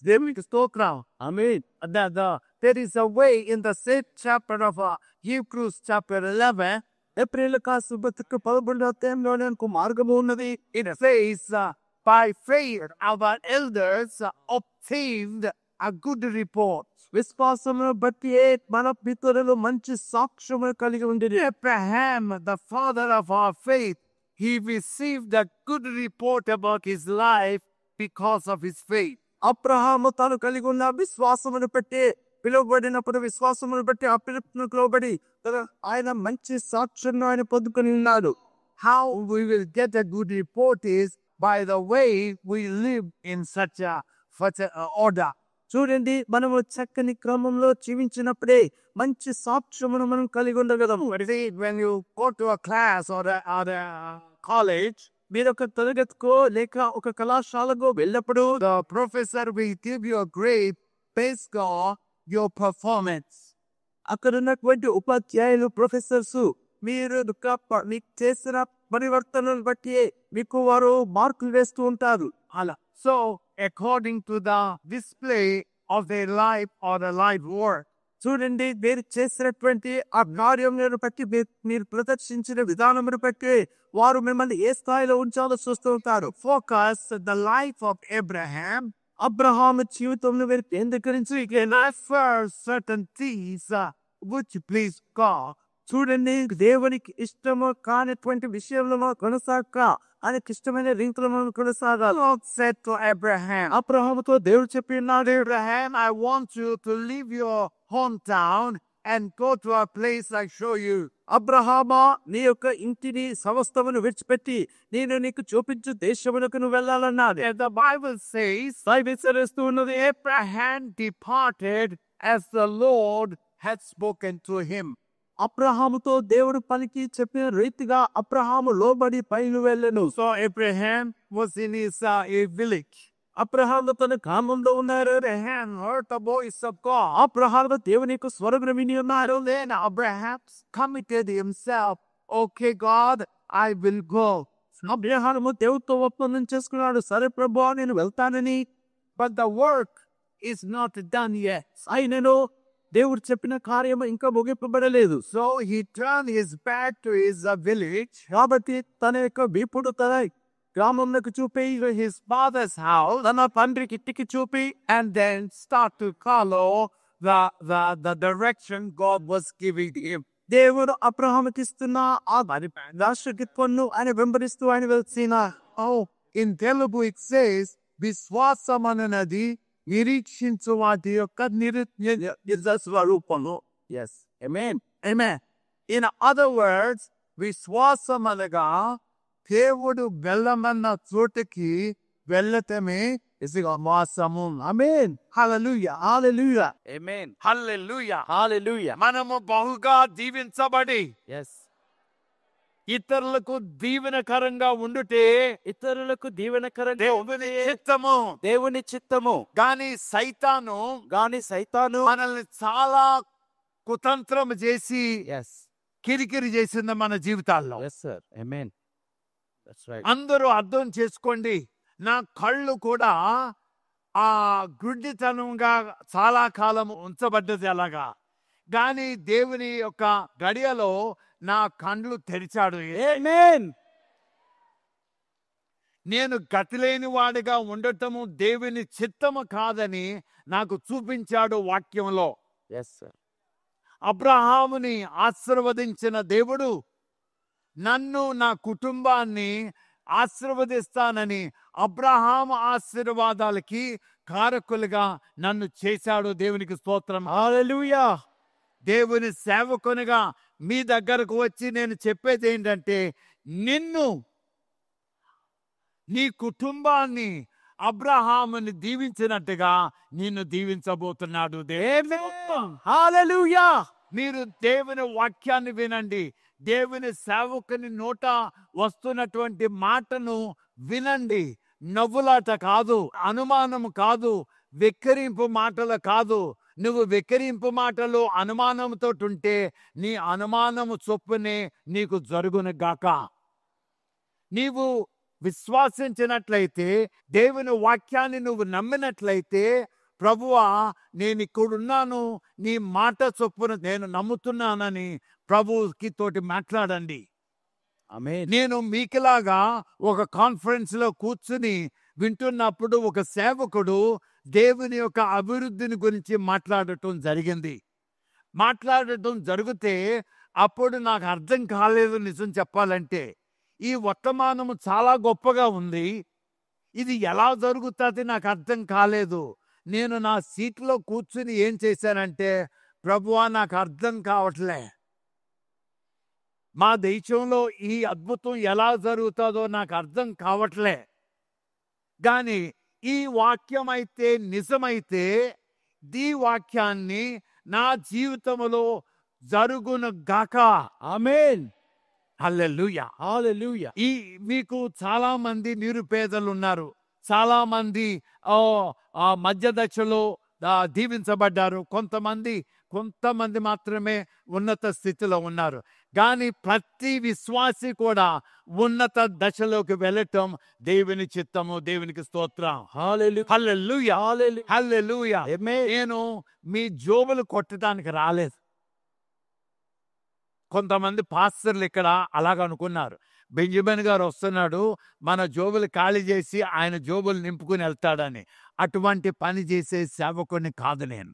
[SPEAKER 1] దేవునికి స్తోత్రం.
[SPEAKER 2] ఆమేన్.
[SPEAKER 1] There is a way in the same chapter of Hebrews chapter 11.
[SPEAKER 2] April కాసు బతుకు 11వ అధ్యాయంలోనే మార్గము ఉన్నది.
[SPEAKER 1] It says, by faith our elders obtained a good report.
[SPEAKER 2] విశ్వాసమును బట్టి మన పితరులు మంచి సాక్ష్యము కలిగి ఉండేది.
[SPEAKER 1] Abraham, the father of our faith, he received a good report about his life because of his faith.
[SPEAKER 2] Abraham తాను కలిగి ఉన్న విశ్వాసమును బట్టి పిలువబడినప్పుడు విశ్వాసమును బట్టి ఆ పిలుపును లోబడి ఆయన మంచి సాక్ష్యం ఆయన పొందుకొని ఉన్నాడు.
[SPEAKER 1] How we will get a good report is by the way we live in such a order.
[SPEAKER 2] చూడండి, మనము చక్కని క్రమంలో జీవించినప్పుడే మంచి సాక్ష్యమును మనం కలిగి ఉండగలము.
[SPEAKER 1] When you go to a class or a college,
[SPEAKER 2] మీరు ఒక తరగతికో లేక ఒక కళాశాలకు వెళ్ళినప్పుడు
[SPEAKER 1] the professor will give you a grade based on your performance.
[SPEAKER 2] అక్కడ ఉన్నటువంటి ఉపాధ్యాయులు ప్రొఫెసర్స్ మీరు మీకు చేసిన పరివర్తనను బట్టి మీకు వారు మార్కులు వేస్తూ ఉంటారు.
[SPEAKER 1] అలా so according to the display of their life or the life work.
[SPEAKER 2] చూడండి, మీరు చేసినటువంటి ఆ కార్యములను బట్టి మీరు ప్రదర్శించిన విధానమును బట్టి వారు మిమ్మల్ని ఏ స్థాయిలో ఉంచాలో చూస్తూ ఉంటారు.
[SPEAKER 1] Focus the life of Abraham.
[SPEAKER 2] Abraham జీవితంలో మీరు కేంద్రీకరించి
[SPEAKER 1] for certain things which please God
[SPEAKER 2] చూడండి, దేవునికి ఇష్టము కానిటువంటి విషయంలో కొనసాగక ఆయనకి ఇష్టమైన రీతిలో మనం కొనసాగాలి.
[SPEAKER 1] God said to Abraham,
[SPEAKER 2] అబ్రహాముతో దేవుడు చెప్పి ఉన్నాడు,
[SPEAKER 1] Abraham, I want you to leave your hometown and go to a place I show you.
[SPEAKER 2] అబ్రహామా, నీ యొక్క ఇంటిని సమస్తమును విడిచిపెట్టి నేను నీకు చూపించు దేశమునకు నువ్వు వెళ్ళాలన్నాడు.
[SPEAKER 1] And the Bible says,
[SPEAKER 2] Bible సెలవిస్తూ ఉన్నది,
[SPEAKER 1] Abraham departed as the Lord had spoken to him.
[SPEAKER 2] అబ్రహాముతో దేవుడు పలికి చెప్పిన రీతిగా అబ్రహాము లోబడి పైన వెళ్ళెను.
[SPEAKER 1] So Abraham was in his village.
[SPEAKER 2] Abraham తన గ్రామంలో ఉన్నారు.
[SPEAKER 1] Abraham heard the voice of God.
[SPEAKER 2] Abraham దేవుని యొక్క స్వరమును విని ఉన్నారు.
[SPEAKER 1] Then Abraham committed himself. Okay, God, I will go.
[SPEAKER 2] Abraham దేవుడితో ఒప్పందం చేసుకున్నాడు, సరే ప్రభువా నేను వెళ్తానని.
[SPEAKER 1] But the work is not done yet.
[SPEAKER 2] అయినను దేవుడు చెప్పిన కార్యము ఇంకా ముగింపబడలేదు.
[SPEAKER 1] So he turned his back to his village,
[SPEAKER 2] కాబట్టి తన యొక్క వీపుడు తన గ్రామంలోకి చూపి
[SPEAKER 1] his father's house,
[SPEAKER 2] తన తండ్రికి ఇంటికి చూపి
[SPEAKER 1] and then start to follow the direction God was giving him.
[SPEAKER 2] దేవుడు అబ్రహాముకి ఇస్తున్న ఆ రాష్ట్రగిత్వను ఆయన వెంబడిస్తూ ఆయన వెళ్తున్న.
[SPEAKER 1] Oh, in Telugu it says, విశ్వాసమనది నిరీక్షించు వాటి యొక్క
[SPEAKER 2] స్వరూపము. Yes. Amen.
[SPEAKER 1] Amen. In other words, విశ్వాసమనగా దేవుడు వెళ్ళమన్న చోటుకి వెళ్ళటమే విశ్వాసము.
[SPEAKER 2] Amen.
[SPEAKER 1] హల్లెలూయా.
[SPEAKER 2] Hallelujah.
[SPEAKER 1] Amen. హల్లెలూయా.
[SPEAKER 2] Hallelujah.
[SPEAKER 1] మనము బహుగా దీవించబడి
[SPEAKER 2] Yes.
[SPEAKER 1] ఇతరులకు దీవెనకరంగా ఉండుటే
[SPEAKER 2] ఇతరులకు దీవెనకరంగా
[SPEAKER 1] దేవుని చిత్తము.
[SPEAKER 2] దేవుని చిత్తము.
[SPEAKER 1] గాని సైతాను మనల్ని చాలా కుతంత్రం చేసి
[SPEAKER 2] Yes.
[SPEAKER 1] కిరికిరి చేసింది మన జీవితాల్లో.
[SPEAKER 2] Yes, sir. Amen. That's right.
[SPEAKER 1] అందరూ అర్థం చేసుకోండి, నా కళ్ళు కూడా ఆ గుడ్డితనంగా చాలా కాలం ఉంచబడ్డది అలాగా. కానీ దేవుని యొక్క గడియలో నా కండ్లు తెరిచాడు.
[SPEAKER 2] Amen.
[SPEAKER 1] నేను గతిలేని వాడిగా ఉండటము దేవుని చిత్తము కాదని నాకు చూపించాడు వాక్యంలో.
[SPEAKER 2] Yes, sir.
[SPEAKER 1] అబ్రహాముని ఆశీర్వదించిన దేవుడు నన్ను నా కుటుంబాన్ని ఆశీర్వదిస్తానని అబ్రహాము ఆశీర్వాదాలకి కారకులుగా నన్ను చేశాడు. దేవునికి స్తోత్రం.
[SPEAKER 2] Hallelujah.
[SPEAKER 1] దేవుని సేవకునిగా మీ దగ్గరకు వచ్చి నేను చెప్పేది ఏంటంటే, నిన్ను నీ కుటుంబాన్ని అబ్రహాముని దీవించినట్టుగా నిన్ను దీవించబోతున్నాడు.
[SPEAKER 2] Hallelujah.
[SPEAKER 1] మీరు దేవుని వాక్యాన్ని వినండి. దేవుని సేవకుని నోట వస్తున్నటువంటి మాటను వినండి. నవ్వులాట కాదు, అనుమానము కాదు, వెక్కిరింపు మాటలు కాదు. నువ్వు వెక్కిరింపు మాటలు అనుమానంతో ఉంటే నీ అనుమానము చొప్పునే నీకు జరుగును గాక. నీవు విశ్వాసించినట్లయితే, దేవుని వాక్యాన్ని నువ్వు నమ్మినట్లయితే, ప్రభువా నేను ఇక్కడున్నాను, నీ మాట చొప్పున నేను నమ్ముతున్నానని ప్రభువుకి తోటి మాట్లాడండి.
[SPEAKER 2] Amen.
[SPEAKER 1] నేను మీకులాగా ఒక కాన్ఫరెన్స్ లో కూర్చుని వింటున్నప్పుడు ఒక సేవకుడు దేవుని యొక్క అభివృద్ధిని గురించి మాట్లాడటం జరిగితే అప్పుడు నాకు అర్థం కాలేదు. నిజం చెప్పాలంటే ఈ వర్తమానము చాలా గొప్పగా ఉంది, ఇది ఎలా జరుగుతుంది నాకు అర్థం కాలేదు. నేను నా సీట్లో కూర్చుని ఏం చేశానంటే, ప్రభువా నాకు అర్థం కావట్లే, మా దేశంలో ఈ అద్భుతం ఎలా జరుగుతుందో నాకు అర్థం కావట్లే. కానీ ఈ వాక్యం అయితే నిజమైతే ఈ వాక్యాన్ని నా జీవితంలో జరుగును గాక.
[SPEAKER 2] Amen.
[SPEAKER 1] హల్లెలూయా.
[SPEAKER 2] Hallelujah.
[SPEAKER 1] ఈ మీకు చాలా మంది నిరుపేదలు ఉన్నారు, చాలా మంది మధ్య దశలో దీవించబడ్డారు, కొంతమంది మాత్రమే ఉన్నత స్థితిలో ఉన్నారు. కానీ ప్రతి విశ్వాసి కూడా ఉన్నత దశలోకి వెళ్ళటం దేవుని చిత్తము. దేవునికి స్తోత్రం.
[SPEAKER 2] Hallelujah.
[SPEAKER 1] హల్లెలూయా.
[SPEAKER 2] Hallelujah.
[SPEAKER 1] హల్లెలూయా.
[SPEAKER 2] Amen.
[SPEAKER 1] నేను మీ జోబులు కొట్టడానికి రాలేదు. కొంతమంది పాస్టర్లు ఇక్కడ అలాగ అనుకున్నారు, బెంజమిన్ గారు వస్తున్నాడు, మన జోబులు ఖాళీ చేసి ఆయన జోబులు నింపుకుని వెళ్తాడని. అటువంటి పని చేసే సేవకుని కాదు నేను.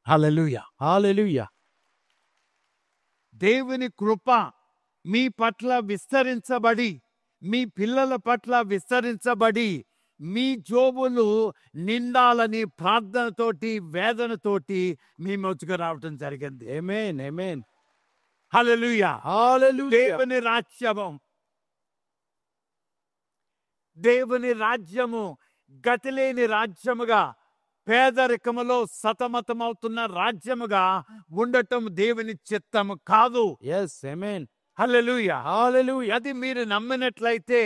[SPEAKER 1] హల్లెలూయా.
[SPEAKER 2] Hallelujah.
[SPEAKER 1] దేవుని కృప మీ పట్ల విస్తరించబడి, మీ పిల్లల పట్ల విస్తరించబడి, మీ జోబులు నిండాలని ప్రార్థనతోటి, వేదనతోటి మీ మధ్యకు రావటం జరిగింది.
[SPEAKER 2] ఆమేన్ ఆమేన్
[SPEAKER 1] హల్లెలూయా.
[SPEAKER 2] హల్లెలూయా
[SPEAKER 1] దేవుని రాజ్యము, దేవుని రాజ్యము గతిలేని రాజ్యముగా, పేదరికములో సతమతమవుతున్న రాజ్యముగా ఉండటం దేవుని చిత్తము కాదు.
[SPEAKER 2] yes amen
[SPEAKER 1] హల్లెలూయా.
[SPEAKER 2] hallelujah
[SPEAKER 1] అది మీరు నమ్మినట్లయితే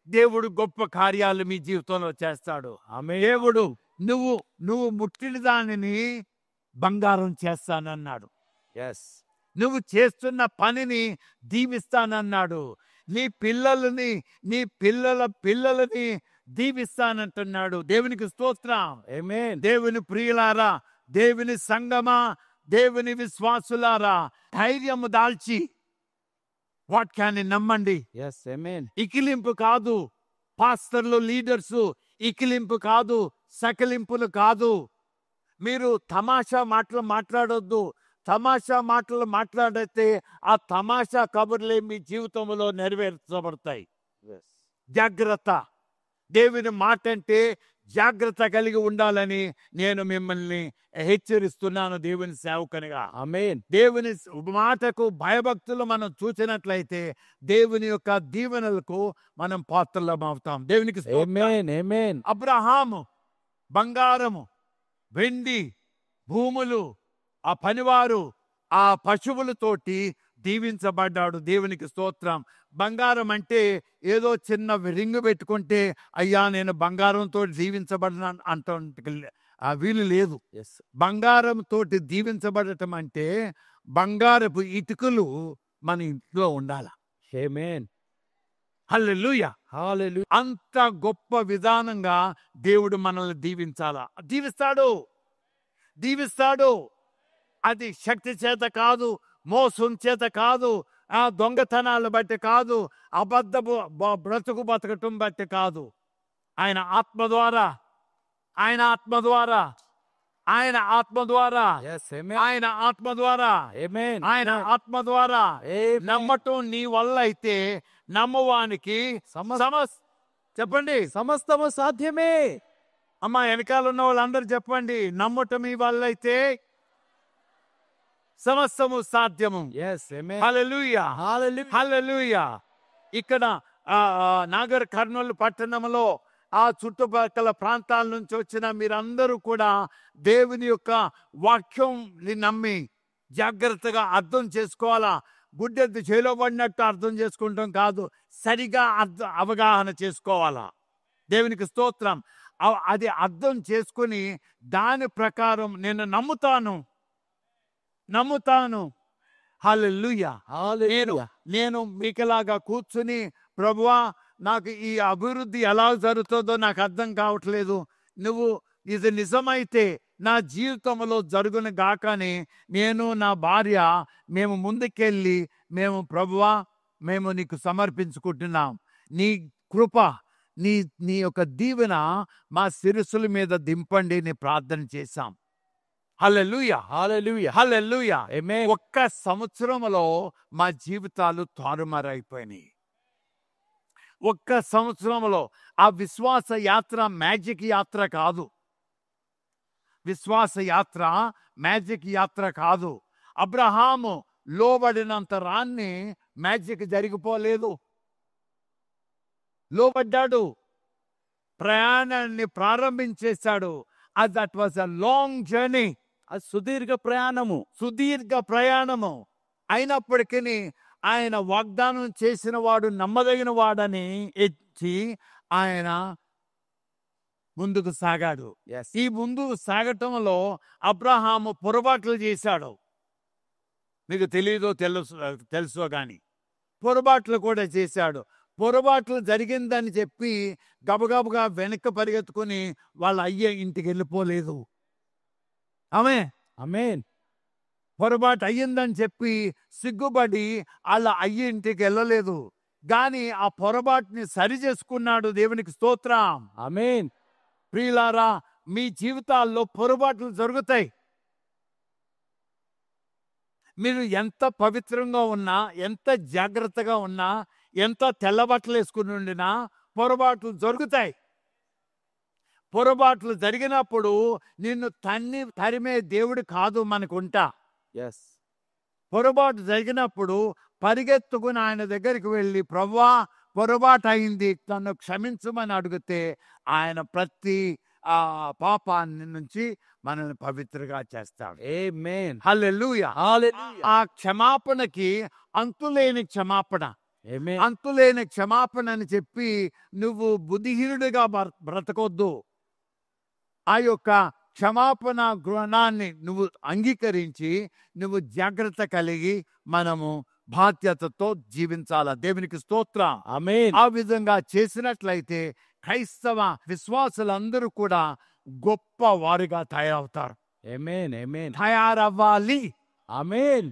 [SPEAKER 1] దేవుడు గొప్ప కార్యాలు మీ జీవితంలో చేస్తాడు.
[SPEAKER 2] ఆమేన్
[SPEAKER 1] దేవుడు నువ్వు ముట్టిన దానిని బంగారం చేస్తానన్నాడు.
[SPEAKER 2] yes
[SPEAKER 1] నువ్వు చేస్తున్న పనిని దీవిస్తానన్నాడు. నీ పిల్లలని, నీ పిల్లల పిల్లలని దీవిస్తానంటున్నాడు. దేవునికి స్తోత్రం.
[SPEAKER 2] amen
[SPEAKER 1] దేవుని ప్రియులారా, దేవుని సంగమా, దేవుని విశ్వాసులారా, ధైర్యము దాల్చి వాక్యాన్ని నమ్మండి.
[SPEAKER 2] yes amen
[SPEAKER 1] ఇకిలింపు కాదు, పాస్టర్లు లీడర్సు ఇకిలింపు కాదు, సకిలింపులు కాదు. మీరు తమాషా మాటలు మాట్లాడొద్దు. తమాషా మాటలు మాట్లాడితే ఆ తమాషా కబుర్లే మీ జీవితంలో నెరవేర్చబడతాయి.
[SPEAKER 2] yes
[SPEAKER 1] జాగ్రత్త. దేవుని మాట అంటే జాగ్రత్త కలిగి ఉండాలని నేను మిమ్మల్ని హెచ్చరిస్తున్నాను దేవుని సేవకునిగా.
[SPEAKER 2] amen
[SPEAKER 1] దేవుని మాటకు భయభక్తులు మనం చూసినట్లయితే దేవుని యొక్క దీవెనలకు మనం పాత్రలం అవుతాం. దేవునికి స్తోత్రం.
[SPEAKER 2] amen amen
[SPEAKER 1] అబ్రహాము బంగారము, వెండి, భూములు, ఆ పనివారు, ఆ పశువులతోటి దీవించబడ్డాడు. దేవునికి స్తోత్రం. బంగారం అంటే ఏదో చిన్న రింగు పెట్టుకుంటే అయ్యా నేను బంగారంతో దీవించబడిన అంట ఆ వీలు లేదు.
[SPEAKER 2] yes
[SPEAKER 1] బంగారం తోటి దీవించబడటం అంటే బంగారపు ఇటుకలు మన ఇంట్లో ఉండాల.
[SPEAKER 2] amen
[SPEAKER 1] హల్లెలూయా.
[SPEAKER 2] hallelujah
[SPEAKER 1] అంత గొప్ప విధానంగా దేవుడు మనల్ని దీవించాలా. దీవిస్తాడు. అది శక్తి చేత కాదు, మోసం చేత కాదు, ఆ దొంగతనాలు బట్టి కాదు, అబద్ధపు బతకటం బట్టి కాదు. ఆయన ఆత్మ ద్వారా
[SPEAKER 2] yes amen amen
[SPEAKER 1] ఆయన ఆత్మ ద్వారా
[SPEAKER 2] Amen.
[SPEAKER 1] నమ్మటం నీ వల్ల అయితే నమ్మవానికి చెప్పండి.
[SPEAKER 2] సమస్తము సాధ్యమే.
[SPEAKER 1] అమ్మా వెనకాల ఉన్న వాళ్ళందరూ చెప్పండి. నమ్మటం మీ వల్ల అయితే సమస్తము సాధ్యము.
[SPEAKER 2] yes amen
[SPEAKER 1] హల్లెలూయా.
[SPEAKER 2] hallelujah
[SPEAKER 1] హల్లెలూయా. ఇక్కడ నాగర్ కర్నూలు పట్టణంలో ఆ చుట్టుపక్కల ప్రాంతాల నుంచి వచ్చిన మీరందరూ కూడా దేవుని యొక్క వాక్యంని నమ్మి జాగ్రత్తగా అర్థం చేసుకోవాలా. గుడ్డెద్దు చేలో పడినట్టు అర్థం చేసుకుంటాం కాదు, సరిగా అవగాహన చేసుకోవాలా. దేవునికి స్తోత్రం. అది అర్థం చేసుకుని దాని ప్రకారం నేను నమ్ముతాను. హల్లెలూయా.
[SPEAKER 2] hallelujah
[SPEAKER 1] నేను మీకులాగా కూర్చుని ప్రభువా నాకు ఈ అభివృద్ధి ఎలా జరుగుతుందో నాకు అర్థం కావట్లేదు, నువ్వు ఇది నిజమైతే నా జీవితంలో జరుగును గాకని నేను నా భార్య మేము ముందుకెళ్ళి మేము ప్రభువా మేము నీకు సమర్పించుకుంటున్నాం, నీ కృప నీ యొక్క దీవెన మా శిరస్సుల మీద దింపండి అని ప్రార్థన చేశాం. హల్లెలూయా.
[SPEAKER 2] hallelujah
[SPEAKER 1] హల్లెలూయా.
[SPEAKER 2] amen
[SPEAKER 1] ఒక్క సంవత్సరంలో మా జీవితాలు తారుమారైపోయినాయి. ఒక్క సంవత్సరంలో. ఆ విశ్వాస యాత్ర మ్యాజిక్ యాత్ర కాదు. విశ్వాస యాత్ర మ్యాజిక్ యాత్ర కాదు. అబ్రహాము లోబడినంత రాన్ని మ్యాజిక్ జరిగిపోలేదు. లోబడ్డాడు, ప్రయాణాన్ని ప్రారంభించేశాడు. That was a long journey.
[SPEAKER 2] అది సుదీర్ఘ ప్రయాణము
[SPEAKER 1] అయినప్పటికీ ఆయన వాగ్దానం చేసిన వాడు నమ్మదగిన వాడని ఎత్తి ఆయన ముందుకు సాగాడు.
[SPEAKER 2] yes
[SPEAKER 1] ఈ ముందుకు సాగటంలో అబ్రహాము పొరపాట్లు చేశాడు. మీకు తెలియదో తెలుసో కానీ పొరపాట్లు కూడా చేశాడు. పొరపాట్లు జరిగిందని చెప్పి గబగబగా వెనక్కి పరిగెత్తుకుని వాళ్ళ అయ్య ఇంటికి వెళ్ళిపోలేదు.
[SPEAKER 2] amen
[SPEAKER 1] పొరపాటు అయ్యిందని చెప్పి సిగ్గుపడి వాళ్ళ అయ్య ఇంటికి వెళ్ళలేదు. కానీ ఆ పొరపాటుని సరి చేసుకున్నాడు. దేవునికి స్తోత్రం.
[SPEAKER 2] amen
[SPEAKER 1] ప్రియులారా, మీ జీవితాల్లో పొరపాట్లు జరుగుతాయి. మీరు ఎంత పవిత్రంగా ఉన్నా, ఎంత జాగ్రత్తగా ఉన్నా, ఎంత తెల్లబట్టలు వేసుకుని ఉండినా పొరపాట్లు జరుగుతాయి. పొరపాట్లు జరిగినప్పుడు నిన్ను తరిమే దేవుడు కాదు మనకుంటా.
[SPEAKER 2] ఎస్.
[SPEAKER 1] పొరపాటు జరిగినప్పుడు పరిగెత్తుకుని ఆయన దగ్గరికి వెళ్ళి, ప్రభువా పొరపాటు అయింది, నన్ను క్షమించమని అడిగితే ఆయన ప్రతి పాపాన్ని నుంచి మనల్ని పవిత్రగా చేస్తాడు.
[SPEAKER 2] ఆమేన్.
[SPEAKER 1] హల్లెలూయా.
[SPEAKER 2] హల్లెలూయా.
[SPEAKER 1] ఆ క్షమాపణకి అంతులేని క్షమాపణ.
[SPEAKER 2] ఆమేన్.
[SPEAKER 1] అంతులేని క్షమాపణ అని చెప్పి నువ్వు బుద్ధిహీనుడిగా బ్రతకొద్దు. ఆ యొక్క క్షమాపణ గుణాన్ని నువ్వు అంగీకరించి నువ్వు జాగ్రత్త కలిగి మనము బాధ్యతతో జీవించాల. దేవునికి స్తోత్రం.
[SPEAKER 2] ఆమేన్.
[SPEAKER 1] ఆ విధంగా చేసినట్లయితే క్రైస్తవ విశ్వాసులందరూ కూడా గొప్ప వారిగా తయారవుతారు.
[SPEAKER 2] ఆమేన్. ఆమేన్.
[SPEAKER 1] తయారవ్వాలి.
[SPEAKER 2] ఆమేన్.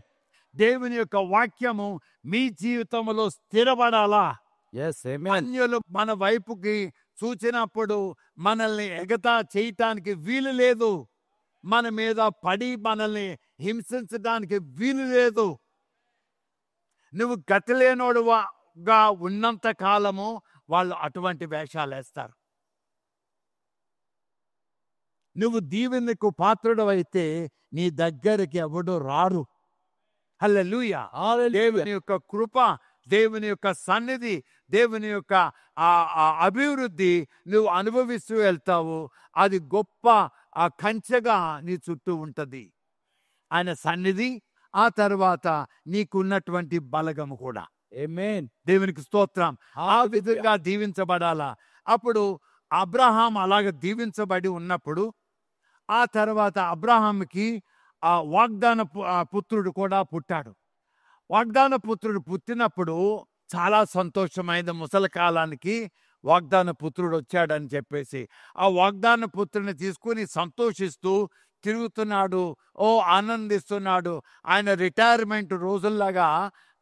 [SPEAKER 1] దేవుని యొక్క వాక్యము మీ జీవితంలో స్థిరపడాలా.
[SPEAKER 2] ఎస్. ఆమేన్.
[SPEAKER 1] అన్యులు మన వైపుకి చూచినప్పుడు మనల్ని ఎగతా చేయటానికి వీలు లేదు. మన మీద పడి మనల్ని హింసించడానికి వీలు లేదు. నువ్వు గతిలేనోడుగా ఉన్నంత కాలము వాళ్ళు అటువంటి వేషాలు వేస్తారు. నువ్వు దీవెనకు పాత్రుడు అయితే నీ దగ్గరికి ఎవడు రారు. హల్లెలూయా. దేవుని యొక్క కృప, దేవుని యొక్క సన్నిధి, దేవుని యొక్క అభివృద్ధి నువ్వు అనుభవిస్తూ వెళ్తావు. అది గొప్ప కంచెగా నీ చుట్టూ ఉంటుంది. ఆయన సన్నిధి, ఆ తర్వాత నీకున్నటువంటి బలగము కూడా.
[SPEAKER 2] ఆమేన్.
[SPEAKER 1] దేవునికి స్తోత్రం. ఆ విధంగా దీవించబడాలా. అప్పుడు అబ్రహాం అలాగ దీవించబడి ఉన్నప్పుడు ఆ తర్వాత అబ్రహాంకి ఆ వాగ్దాన పుత్రుడు కూడా పుట్టాడు. వాగ్దాన పుత్రుడు పుట్టినప్పుడు చాలా సంతోషమైంది. ముసలి కాలానికి వాగ్దాన పుత్రుడు వచ్చాడని చెప్పేసి ఆ వాగ్దాన పుత్రుని తీసుకుని సంతోషిస్తూ తిరుగుతున్నాడు. ఆనందిస్తున్నాడు. ఆయన రిటైర్మెంట్ రోజుల్లాగా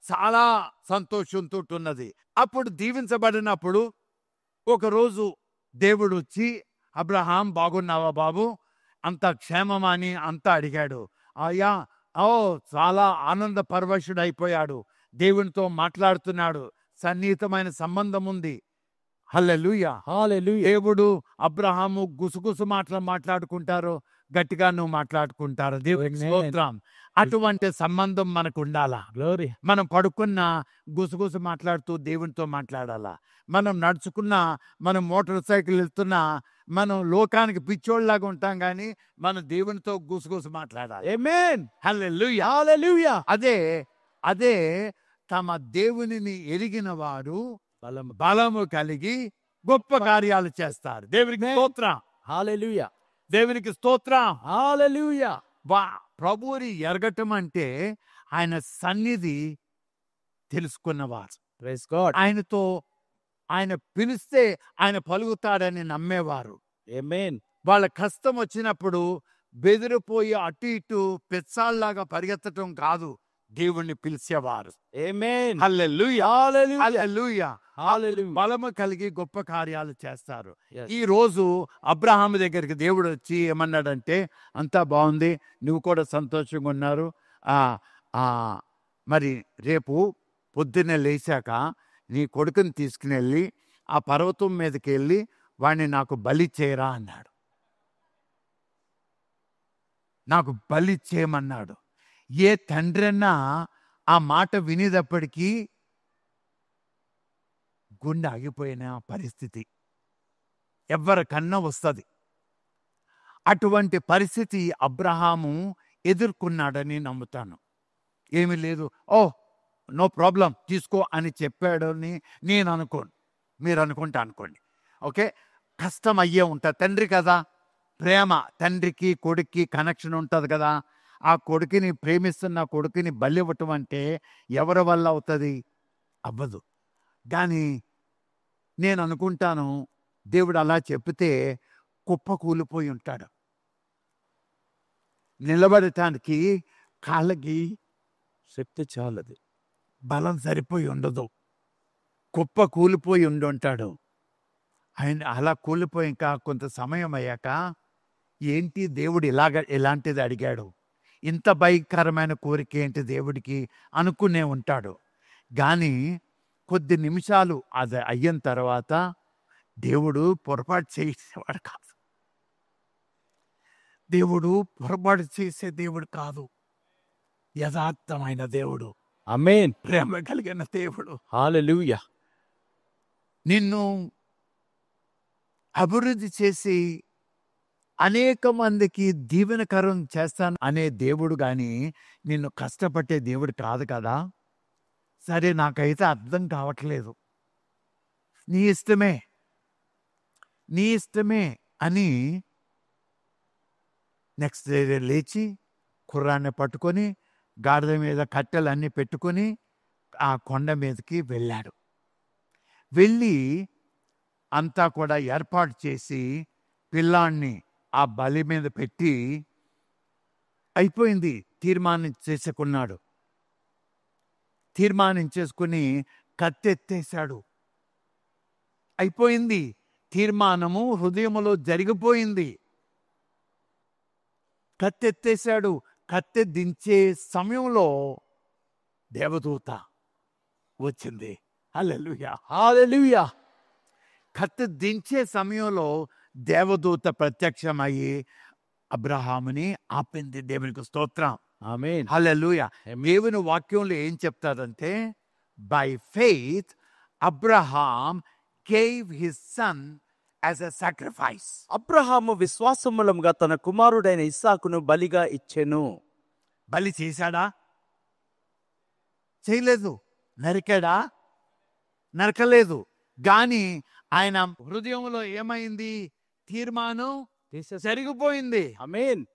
[SPEAKER 1] చాలా సంతోషంతో ఉన్నది. అప్పుడు దీవించబడినప్పుడు ఒకరోజు దేవుడు వచ్చి, అబ్రహాం బాగున్నావా బాబు, అంత క్షేమమా అని అంతా అడిగాడు. అయ్యా, చాలా ఆనంద పరవశుడైపోయాడు. దేవునితో మాట్లాడుతున్నాడు. సన్నిహితమైన సంబంధం ఉంది. హల్లెలూయా.
[SPEAKER 2] హల్లెలూయా.
[SPEAKER 1] దేవుడు అబ్రహాము గుసగుసు మాట్లాడుకుంటారు, గట్టిగా నువ్వు మాట్లాడుకుంటారు. దేవునికి స్తోత్రం. అటువంటి సంబంధం మనకు ఉండాలా.
[SPEAKER 2] గ్లోరీ.
[SPEAKER 1] మనం పడుకున్నా గుసగుసు మాట్లాడుతూ దేవునితో మాట్లాడాలా. మనం నడుచుకున్నా, మనం మోటార్ సైకిల్ వెళ్తున్నా, మనం లోకానికి పిచ్చోళ్ళలాగా ఉంటాం, కానీ మనం దేవునితో గుసగుసు మాట్లాడాలి.
[SPEAKER 2] ఆమేన్.
[SPEAKER 1] హల్లెలూయా.
[SPEAKER 2] హల్లెలూయా.
[SPEAKER 1] అదే తమ దేవునిని ఎరిగిన వారు
[SPEAKER 2] బలము.
[SPEAKER 1] బలము కలిగి గొప్ప కార్యాలు చేస్తారు. దేవునికి స్తోత్రం.
[SPEAKER 2] హల్లెలూయా.
[SPEAKER 1] దేవునికి స్తోత్రం.
[SPEAKER 2] హల్లెలూయా.
[SPEAKER 1] ప్రభువుని ఎరగటం అంటే ఆయన సన్నిధి తెలుసుకున్నవారు.
[SPEAKER 2] Praise God.
[SPEAKER 1] ఆయన పిలిస్తే ఆయన పలుకుతాడని నమ్మేవారు.
[SPEAKER 2] ఆమేన్.
[SPEAKER 1] వాళ్ళ కష్టం వచ్చినప్పుడు బెదిరిపోయి అటు ఇటు పెచ్చాల్లాగా పరిగెత్తటం కాదు, దేవుణ్ణి పిలిచేవారు.
[SPEAKER 2] ఆమేన్.
[SPEAKER 1] హల్లెలూయా.
[SPEAKER 2] హల్లెలూయా.
[SPEAKER 1] హల్లెలూయా.
[SPEAKER 2] హల్లెలూయా.
[SPEAKER 1] బలము కలిగి గొప్ప కార్యాలు చేస్తారు.
[SPEAKER 2] Yes.
[SPEAKER 1] ఈ రోజు అబ్రహాము దగ్గరికి దేవుడు వచ్చి ఏమన్నాడంటే, అంతా బాగుంది, నువ్వు కూడా సంతోషంగా ఉన్నారు, మరి రేపు పొద్దున్నే లేచాక నీ కొడుకుని తీసుకుని వెళ్ళి ఆ పర్వతం మీదకి వెళ్ళి వాడిని నాకు బలి చేయరా అన్నాడు. నాకు బలి చేయమన్నాడు. ఏ తండ్రన్నా ఆ మాట వినేటప్పటికీ గుండె ఆగిపోయిన పరిస్థితి ఎవరికన్నా వస్తుంది. అటువంటి పరిస్థితి అబ్రహాము ఎదుర్కొన్నాడని నమ్ముతాను. ఏమీ లేదు, నో ప్రాబ్లం, తీసుకో అని చెప్పాడని నేను అనుకోను. మీరు అనుకుంటే అనుకోండి. ఓకే, కష్టం అయ్యే ఉంటుంది. తండ్రి కదా, ప్రేమ, తండ్రికి కొడుక్కి కనెక్షన్ ఉంటుంది కదా. ఆ కొడుకుని ప్రేమిస్తున్న కొడుకుని బలి ఇవ్వటం అంటే ఎవరి వల్ల అవుతుంది? అవ్వదు. కానీ నేను అనుకుంటాను, దేవుడు అలా చెప్తే కుప్ప కూలిపోయి ఉంటాడు. నిలబడటానికి కాళ్ళకి
[SPEAKER 2] శక్తి చాలదు,
[SPEAKER 1] బలం సరిపోయి ఉండదు, కుప్ప కూలిపోయి ఉంటాడు. ఆయన అలా కూలిపోయి ఇంకా కొంత సమయం అయ్యాక, ఏంటి దేవుడు ఇలాంటిది అడిగాడు, ఇంత భయంకరమైన కోరిక ఏంటి దేవుడికి అనుకునే ఉంటాడు. కానీ కొద్ది నిమిషాలు అది అయిన తర్వాత దేవుడు పొరపాటు చేసేవాడు కాదు. దేవుడు పొరపాటు చేసే దేవుడు కాదు. యథార్థమైన దేవుడు,
[SPEAKER 2] ఆమేన్.
[SPEAKER 1] ప్రేమ కలిగిన దేవుడు.
[SPEAKER 2] హల్లెలూయా.
[SPEAKER 1] నిన్ను అభివృద్ధి చేసి అనేక మందికి దీవెనకరం చేస్తాను అనే దేవుడు కానీ నిన్ను కష్టపట్టే దేవుడు కాదు కదా. సరే, నాకైతే అర్థం కావట్లేదు, నీ ఇష్టమే నీ ఇష్టమే అని నెక్స్ట్ డే లేచి కుర్రాన్ని పట్టుకొని గాడిద మీద కట్టెలన్నీ పెట్టుకొని ఆ కొండ మీదకి వెళ్ళాడు. వెళ్ళి అంతా కూడా ఏర్పాటు చేసి పిల్లాన్ని ఆ బలి మీద పెట్టి అయిపోయింది. తీర్మానించేసుకుని కత్తెత్తేశాడు. అయిపోయింది. తీర్మానము హృదయములో జరిగిపోయింది. కత్తెత్తేశాడు. కత్తె దించే సమయంలో దేవదూత వచ్చింది. హల్లెలూయా.
[SPEAKER 2] హల్లెలూయా.
[SPEAKER 1] కత్తె దించే సమయంలో దేవదూత ప్రత్యక్షమయ్యి అబ్రహాముని ఆపింది. దేవునికి స్తోత్రం.
[SPEAKER 2] ఆమేన్.
[SPEAKER 1] హల్లెలూయా. దేవుని వాక్యంలో ఏం చెప్తారంటే, by faith Abraham gave his son as a sacrifice.
[SPEAKER 2] Abraham విశ్వాసం మూలంగా తన కుమారుడైన ఇస్సాకును బలిగా ఇచ్చెను.
[SPEAKER 1] బలి చేశాడా? చేయలేదు. నరికాడా? నరకలేదు. కానీ ఆయన హృదయంలో ఏమైంది? తీర్మానం జరిగిపోయింది.
[SPEAKER 2] ఆమేన్.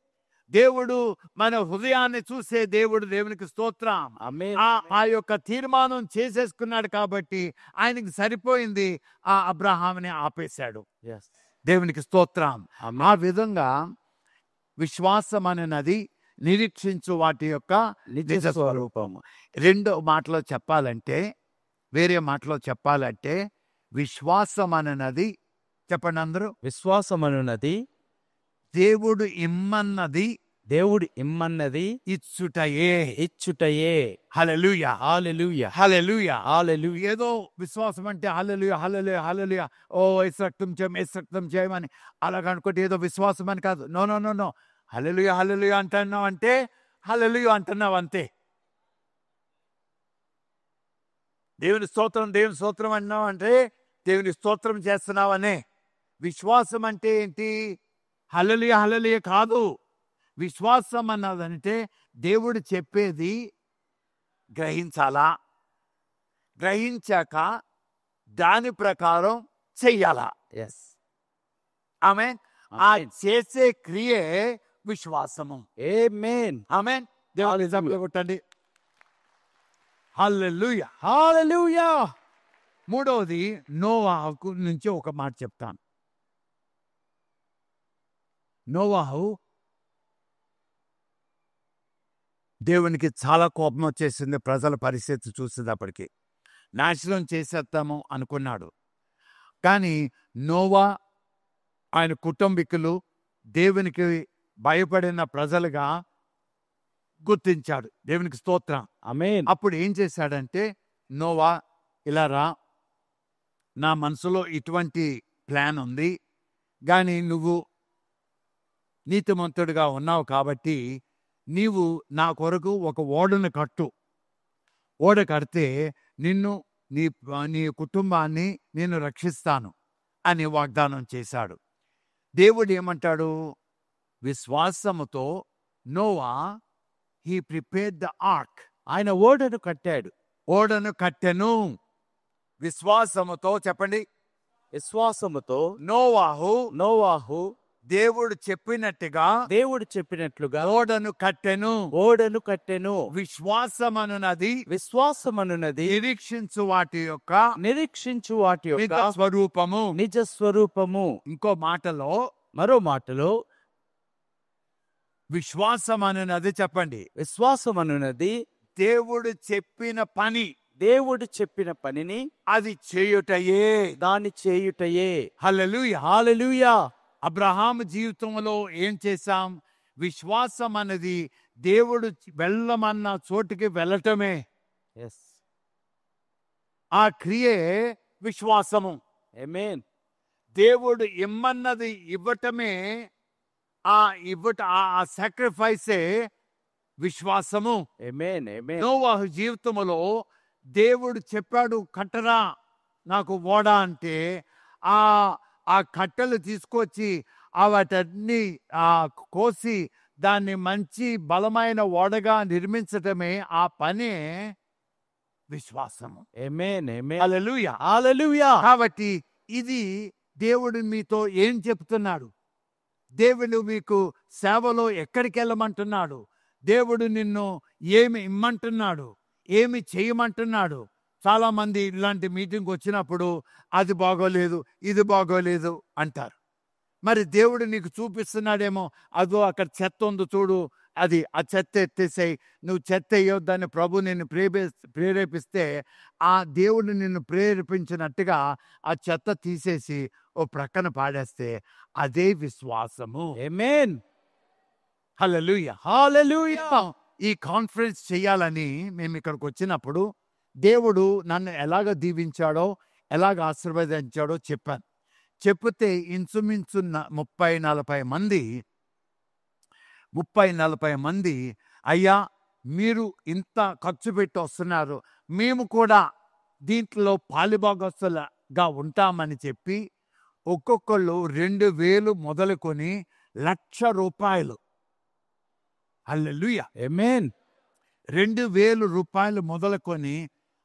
[SPEAKER 1] దేవుడు మన హృదయాన్ని చూసే దేవుడు. దేవునికి స్తోత్రం.
[SPEAKER 2] ఆమేన్.
[SPEAKER 1] ఆ యొక్క తీర్మానం చేసేసుకున్నాడు కాబట్టి ఆయనకి సరిపోయింది. ఆ అబ్రహాముని ఆపేశాడు.
[SPEAKER 2] Yes.
[SPEAKER 1] దేవునికి స్తోత్రం.
[SPEAKER 2] ఆమేన్.
[SPEAKER 1] ఆ విధంగా విశ్వాసం అనేది నిరీక్షించు వాటి యొక్క నిజ స్వరూపము. రెండో మాటలో చెప్పాలంటే, వేరే మాటలో చెప్పాలంటే, విశ్వాసం అన్నది చెప్పండి అందరూ,
[SPEAKER 2] విశ్వాసం అనున్నది
[SPEAKER 1] దేవుడు ఇమ్మన్నది
[SPEAKER 2] దేవుడు ఇమ్మన్నది
[SPEAKER 1] ఇచ్చుటయే.
[SPEAKER 2] ఇచ్చుటయే.
[SPEAKER 1] హల్లెలూయా.
[SPEAKER 2] హల్లెలూయా.
[SPEAKER 1] హల్లెలూయా.
[SPEAKER 2] హల్లెలూయా.
[SPEAKER 1] ఏదో విశ్వాసం అంటే హల్లెలూయా హల్లెలూయా హల్లెలూయా, ఓ యేసు రక్తం చేయమని అలాగ అనుకుంటే ఏదో విశ్వాసం అని కాదు. No no no no. Hallelujah hallelujah అంటున్నావు అంటే హల్లెలూయా అంటున్నావు అంతే. దేవుని స్తోత్రం అన్నావు అంటే దేవుని స్తోత్రం చేస్తున్నావనే. విశ్వాసం అంటే ఏంటి? హల్లెలూయా హల్లెలూయా కాదు. విశ్వాసం అన్నదంటే దేవుడు చెప్పేది గ్రహించాలా, గ్రహించాక దాని ప్రకారం చెయ్యాలా.
[SPEAKER 2] ఎస్.
[SPEAKER 1] ఆమేన్. ఆ చేసే క్రియే విశ్వాసము.
[SPEAKER 2] ఆమేన్.
[SPEAKER 1] ఆమేన్. దేవుని నిజంగా కొట్టండి. హల్లెలూయా.
[SPEAKER 2] హల్లెలూయా.
[SPEAKER 1] మూడవది నోవాహు నుంచి ఒక మాట చెప్తాను. నోవాహు దేవునికి చాలా కోపం వచ్చేసింది. ప్రజల పరిస్థితి చూసేటప్పటికి నాశనం చేసేద్దాము అనుకున్నాడు. కానీ నోవా ఆయన కుటుంబీకులు దేవునికి భయపడిన ప్రజలుగా గుర్తించాడు. దేవునికి స్తోత్రం.
[SPEAKER 2] ఆమేన్.
[SPEAKER 1] అప్పుడు ఏం చేశాడంటే, నోవా ఇలా రా, నా మనసులో ఇటువంటి ప్లాన్ ఉంది, కానీ నువ్వు నీతిమంతుడిగా ఉన్నావు కాబట్టి నీవు నా కొరకు ఒక ఓడను కట్టు. ఓడ కడితే నిన్ను నీ కుటుంబాన్ని నేను రక్షిస్తాను అని వాగ్దానం చేశాడు. దేవుడు ఏమంటాడు? విశ్వాసముతో Noah he prepared the ark.
[SPEAKER 2] ఆయన ఓడను కట్టాడు.
[SPEAKER 1] ఓడను కట్టెను. విశ్వాసముతో చెప్పండి.
[SPEAKER 2] విశ్వాసముతో
[SPEAKER 1] నోవాహు దేవుడు చెప్పినట్టుగా ఓడను కట్టెను. విశ్వాసమనున్నది నిరీక్షించు వాటి యొక్క నిజ స్వరూపము. మరో మాటలో విశ్వాసం అనున్నది చెప్పండి.
[SPEAKER 2] విశ్వాసం అనున్నది
[SPEAKER 1] దేవుడు చెప్పిన పనిని అది చేయుటయే.
[SPEAKER 2] దాన్ని చేయుటయే.
[SPEAKER 1] హల్లెలూయా.
[SPEAKER 2] హల్లెలూయా.
[SPEAKER 1] అబ్రహాము జీవితంలో ఏం చేశాం? విశ్వాసం అనేది దేవుడు వెళ్ళమన్న చోటికి వెళ్ళటమే.
[SPEAKER 2] ఎస్.
[SPEAKER 1] ఆ క్రియే విశ్వాసము.
[SPEAKER 2] ఆమేన్.
[SPEAKER 1] దేవుడు ఇమ్మన్నది ఇవ్వటమే, ఆ సాక్రిఫైసే విశ్వాసము.
[SPEAKER 2] ఆమేన్. ఆమేన్.
[SPEAKER 1] నోవాహు జీవితంలో దేవుడు చెప్పాడు కట్టరా నాకు ఓడ అంటే, ఆ కట్టెలు తీసుకొచ్చి వాటన్ని కోసి దాన్ని మంచి బలమైన ఓడగా నిర్మించటమే ఆ పనే విశ్వాసము.
[SPEAKER 2] ఆమేన్. ఆమేన్.
[SPEAKER 1] హల్లెలూయా.
[SPEAKER 2] హల్లెలూయా.
[SPEAKER 1] కాబట్టి ఇది దేవుడు మీతో ఏం చెప్తున్నాడు? దేవుడు మీకు సేవలో ఎక్కడికి వెళ్ళమంటున్నాడు? దేవుడు నిన్ను ఏమి ఇమ్మంటున్నాడు? ఏమి చేయమంటున్నాడు? చాలామంది ఇలాంటి మీటింగ్ వచ్చినప్పుడు అది బాగోలేదు, ఇది బాగోలేదు అంటారు. మరి దేవుడు నీకు చూపిస్తున్నాడేమో, అదో అక్కడ చెత్త ఉంది చూడు, ఆ చెత్త ఎత్తేసేయి, నువ్వు చెత్త వేయొద్దని ప్రభు నిన్ను ప్రేరేపిస్తే ఆ దేవుడు నిన్ను ప్రేరేపించినట్టుగా ఆ చెత్త తీసేసి ఓ ప్రక్కన పాడేస్తే అదే విశ్వాసము.
[SPEAKER 2] ఆమేన్.
[SPEAKER 1] హల్లెలూయా.
[SPEAKER 2] హల్లెలూయా.
[SPEAKER 1] ఈ కాన్ఫరెన్స్ చేయాలని మేము ఇక్కడికి వచ్చినప్పుడు దేవుడు నన్ను ఎలాగ దీవించాడో, ఎలాగ ఆశీర్వదించాడో చెప్పాను. చెప్తే ఇంచుమించు 30-40 మంది అయ్యా మీరు ఇంత ఖర్చు పెట్టి వస్తున్నారు, మేము కూడా దీంట్లో పాలిభాగస్తులుగా ఉంటామని చెప్పి ఒక్కొక్కళ్ళు 2,000 మొదలుకొని ₹1,00,000. హల్లెలూయా.
[SPEAKER 2] ఆమేన్.
[SPEAKER 1] 2,000 రూపాయలు మొదలుకొని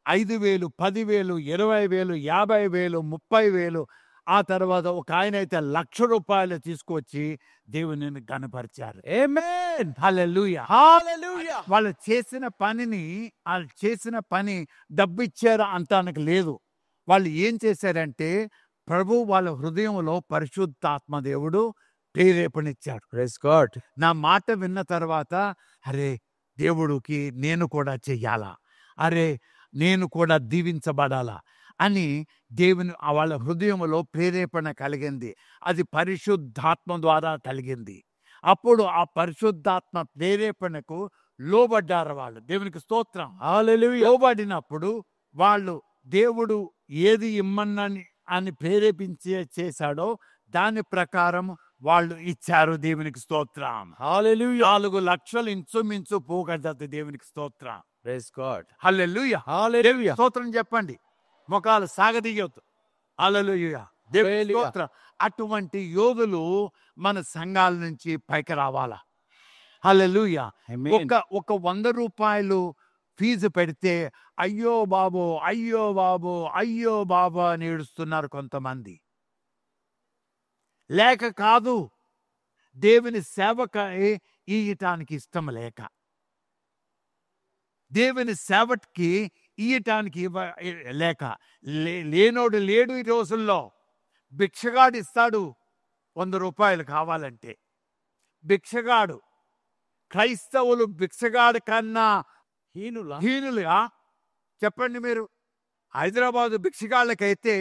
[SPEAKER 1] 5,000, 10,000, 20,000, 50,000, 30,000, ఆ తర్వాత ఒక ఆయన అయితే ₹1,00,000 తీసుకొచ్చి దేవునిని ఘనపరిచారు.
[SPEAKER 2] ఆమేన్.
[SPEAKER 1] హల్లెలూయా.
[SPEAKER 2] హల్లెలూయా.
[SPEAKER 1] వాళ్ళు చేసిన పని డబ్బు ఇచ్చారా అంటానికి లేదు. వాళ్ళు ఏం చేశారంటే ప్రభు వాళ్ళ హృదయంలో పరిశుద్ధాత్మ దేవుడు ప్రేరేపణిచ్చాడు.
[SPEAKER 2] Praise God.
[SPEAKER 1] నా మాట విన్న తర్వాత అరే దేవుడికి నేను కూడా చెయ్యాలా, అరే నేను కూడా దీవించబడాలా అని దేవుని వాళ్ళ హృదయంలో ప్రేరేపణ కలిగింది. అది పరిశుద్ధాత్మ ద్వారా కలిగింది. అప్పుడు ఆ పరిశుద్ధాత్మ ప్రేరేపణకు లోబడ్డారు వాళ్ళు. దేవునికి స్తోత్రం.
[SPEAKER 2] హల్లెలూయా.
[SPEAKER 1] లోబడినప్పుడు వాళ్ళు దేవుడు ఏది ఇమ్మన్నని అని చేశాడో దాని ప్రకారం వాళ్ళు ఇచ్చారు. దేవునికి స్తోత్రం.
[SPEAKER 2] హల్లెలూయా.
[SPEAKER 1] 4 లక్షలు ఇంచుమించు పోగొడ్డది. దేవునికి స్తోత్రం.
[SPEAKER 2] Praise God.
[SPEAKER 1] హల్లెలూయా.
[SPEAKER 2] హల్లెలూయా.
[SPEAKER 1] స్తోత్రం చెప్పండి. మొఖాలు సాగదీయొద్దు. హల్లెలూయా. దేవునికి
[SPEAKER 2] హల్లెలూయా.
[SPEAKER 1] స్తోత్రం. అటువంటి యోధులు మన సంఘాల నుంచి పైకి రావాలా. హల్లెలూయా.
[SPEAKER 2] ఆమేన్.
[SPEAKER 1] ఒక ₹100 ఫీజు పెడితే అయ్యో బాబో, అయ్యో బాబో, అయ్యో బాబో అని ఏడుస్తున్నారు కొంతమంది. లేక కాదు, దేవుని సేవకై ఇయ్యటానికి ఇష్టం లేక, దేవుని సేవకి ఇయ్యటానికి లేక, లేనోడు లేడు. ఈ రోజుల్లో భిక్షగాడు ఇస్తాడు ₹100 కావాలంటే. భిక్షగాడు, క్రైస్తవులు భిక్షగాడు కన్నా హీనులుగా చెప్పండి మీరు. హైదరాబాదు భిక్షగాళ్ళకైతే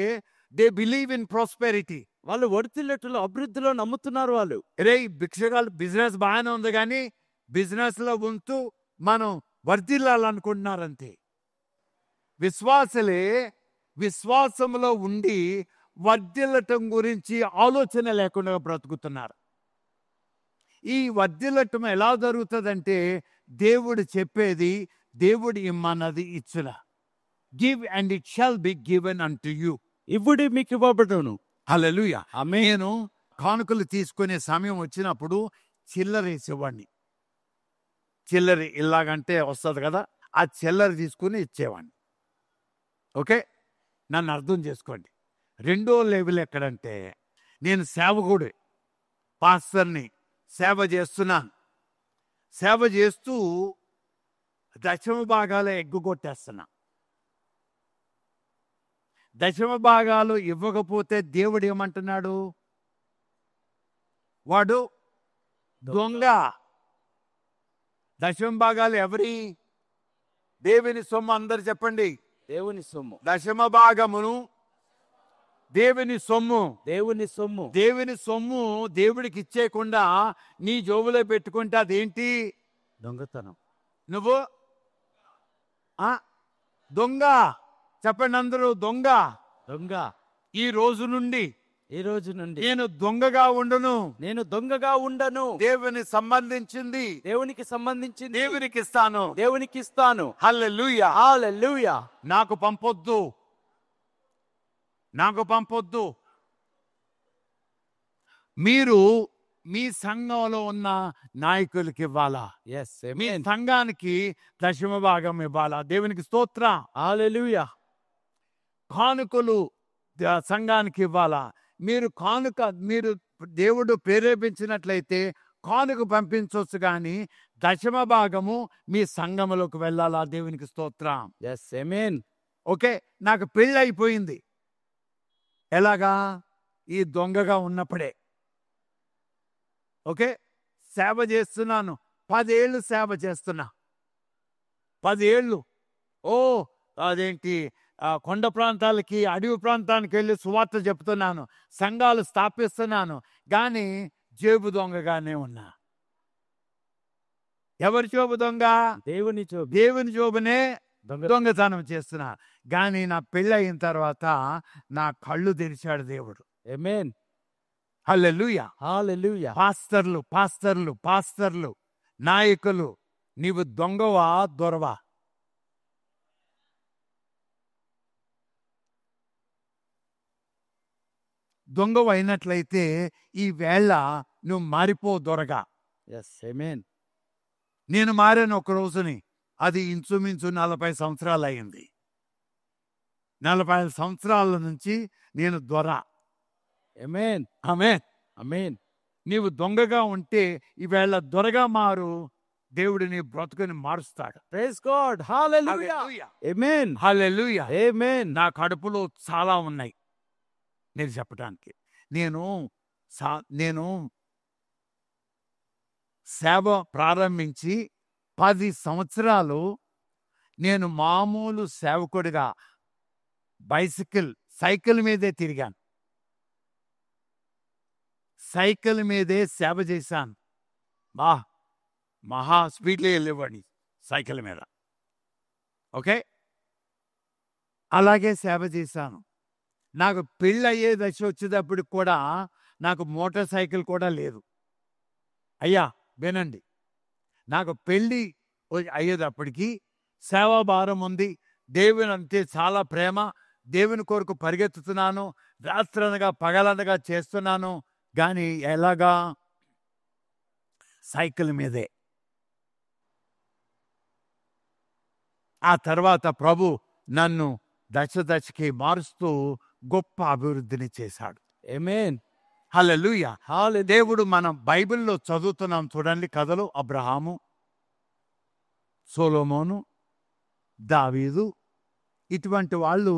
[SPEAKER 1] దే బిలీవ్ ఇన్ ప్రాస్పెరిటీ.
[SPEAKER 2] వాళ్ళు వర్ధిల్లటంలో, అభివృద్ధిలో నమ్ముతున్నారు వాళ్ళు.
[SPEAKER 1] రే భిక్షగాళ్ళు బిజినెస్ బాగానే ఉంది కానీ బిజినెస్ లో ఉంటూ మనం వర్ధిల్లాలనుకుంటున్నారంతే. విశ్వాసులే విశ్వాసంలో ఉండి వర్ధిల్లటం గురించి ఆలోచన లేకుండా బ్రతుకుతున్నారు. ఈ వర్ధిల్లటం ఎలా జరుగుతుందంటే దేవుడు చెప్పేది, దేవుడు ఇమ్మన్నది ఇచ్చున. Give and it shall be given unto you.
[SPEAKER 2] ఇవ్వుడి మీకు ఇవ్వబడును.
[SPEAKER 1] హల్లెలూయా. నేను కానుకలు తీసుకునే సమయం వచ్చినప్పుడు చిల్లరేసేవాడిని. చిల్లర ఇలాగంటే వస్తుంది కదా, ఆ చిల్లర తీసుకుని ఇచ్చేవాడిని. ఓకే, నన్ను అర్థం చేసుకోండి. రెండో లెవెల్ ఎక్కడంటే నేను సేవకుడు, పాస్టర్ని, సేవ చేస్తున్నాను. సేవ చేస్తూ దశమ భాగాలు ఎగ్గుకొట్టేస్తున్నా. దశమ భాగాలు ఇవ్వకపోతే దేవుడు ఏమంటున్నాడు? వాడు దొంగ. దశమ భాగాలు ఎవరి? దేవుని సొమ్ము. అందరు చెప్పండి.
[SPEAKER 2] దేవుని సొమ్ము.
[SPEAKER 1] దశమ భాగమును దేవుని సొమ్ము.
[SPEAKER 2] దేవుని సొమ్ము
[SPEAKER 1] దేవుని సొమ్ము దేవుడికి ఇచ్చేయకుండా నీ జోబులో పెట్టుకుంటే అదేంటి?
[SPEAKER 2] దొంగతనం.
[SPEAKER 1] నువ్వు ఆ దొంగ. చెప్పండి అందరూ, దొంగ.
[SPEAKER 2] దొంగ.
[SPEAKER 1] ఈ రోజు నుండి
[SPEAKER 2] ఈ రోజు నుండి
[SPEAKER 1] నేను దొంగగా ఉండను.
[SPEAKER 2] నేను దొంగగా ఉండను.
[SPEAKER 1] దేవుని సంబంధించింది
[SPEAKER 2] దేవునికి సంబంధించింది
[SPEAKER 1] దేవునికి ఇస్తాను.
[SPEAKER 2] దేవునికి ఇస్తాను.
[SPEAKER 1] హల్లెలూయా.
[SPEAKER 2] హల్లెలూయా.
[SPEAKER 1] నాకు పంపొద్దు, నాకు పంపొద్దు. మీరు మీ సంఘంలో ఉన్న నాయకులకి ఇవ్వాలా?
[SPEAKER 2] yes
[SPEAKER 1] మీ
[SPEAKER 2] amen.
[SPEAKER 1] సంఘానికి దశమ భాగం ఇవ్వాలా? దేవునికి స్తోత్రం.
[SPEAKER 2] హల్లెలూయా.
[SPEAKER 1] కానుకలు సంఘానికి ఇవ్వాలా? మీరు దేవుడు ప్రేరేపించినట్లయితే కానుక పంపించవచ్చు, కానీ దశమ భాగము మీ సంఘములోకి వెళ్ళాలా? దేవునికి స్తోత్రం.
[SPEAKER 2] yes amen.
[SPEAKER 1] ఓకే, నాకు పెళ్ళి అయిపోయింది. ఎలాగా? ఈ దొంగగా ఉన్నప్పుడే. ఓకే, సేవ చేస్తున్నాను. 10 ఏళ్ళు సేవ చేస్తున్నా. 10 ఏళ్ళు. ఓ అదేంటి, కొండ ప్రాంతాలకి, అడవి ప్రాంతానికి వెళ్ళి సువార్త చెప్తున్నాను, సంఘాలు స్థాపిస్తున్నాను, కానీ జేబు దొంగగానే ఉన్నా. ఎవరి జోబు దొంగ?
[SPEAKER 2] దేవుని జోబు.
[SPEAKER 1] దేవుని జోబునే దొంగతనం చేస్తున్నా. కానీ నా పెళ్ళి అయిన తర్వాత నా కళ్ళు తెరిచాడు దేవుడు.
[SPEAKER 2] ఆమేన్.
[SPEAKER 1] హల్లెలూయా.
[SPEAKER 2] హల్లెలూయా.
[SPEAKER 1] పాస్తర్లు పాస్తర్లు పాస్తర్లు నాయకులు, నీవు దొంగవా దొరవా? దొంగవు అయినట్లయితే ఈ వేళ నువ్వు మారిపో దొరగా.
[SPEAKER 2] yes amen.
[SPEAKER 1] నేను మారాను ఒక రోజుని. అది ఇంచుమించు 40 సంవత్సరాలు అయింది. 45 సంవత్సరాల నుంచి నేను దొర.
[SPEAKER 2] ఆమేన్.
[SPEAKER 1] ఆమేన్.
[SPEAKER 2] ఆమేన్.
[SPEAKER 1] నీవు దొంగగా ఉంటే ఈవేళ దొరగా మారు. దేవుడు నీ బ్రతుకుని మారుస్తాడు.
[SPEAKER 2] Praise God. Hallelujah. Amen.
[SPEAKER 1] Hallelujah.
[SPEAKER 2] Amen.
[SPEAKER 1] నా కడుపులో చాలా ఉన్నాయి నేను చెప్పడానికి. నేను సేవ ప్రారంభించి 10 సంవత్సరాలు నేను మామూలు సేవకుడిగా సైకిల్ మీదే తిరిగాను. సైకిల్ మీదే సేవ చేశాను. మహా స్పీడ్లో వెళ్ళేవాడిని సైకిల్ మీద. ఓకే, అలాగే సేవ చేశాను. నాకు పెళ్ళి అయ్యే దశ వచ్చేటప్పుడు కూడా నాకు మోటార్ సైకిల్ కూడా లేదు. అయ్యా వినండి, నాకు పెళ్ళి అయ్యేటప్పటికి సేవాభారం ఉంది. దేవుని అంటే చాలా ప్రేమ. దేవుని కొరకు పరిగెత్తుతున్నాను. రాత్రనగా పగలనగా చేస్తున్నాను. కానీ ఎలాగా? సైకిల్ మీదే. ఆ తర్వాత ప్రభు నన్ను దశకి మారుస్తూ గొప్ప అభివృద్ధిని చేశాడు.
[SPEAKER 2] ఆమేన్.
[SPEAKER 1] హల్లెలూయా.
[SPEAKER 2] హల్లెలూయా.
[SPEAKER 1] దేవుడు మనం బైబిల్లో చదువుతున్నాం చూడండి కథలు. అబ్రహాము, సొలొమోను, దావీదు, ఇటువంటి వాళ్ళు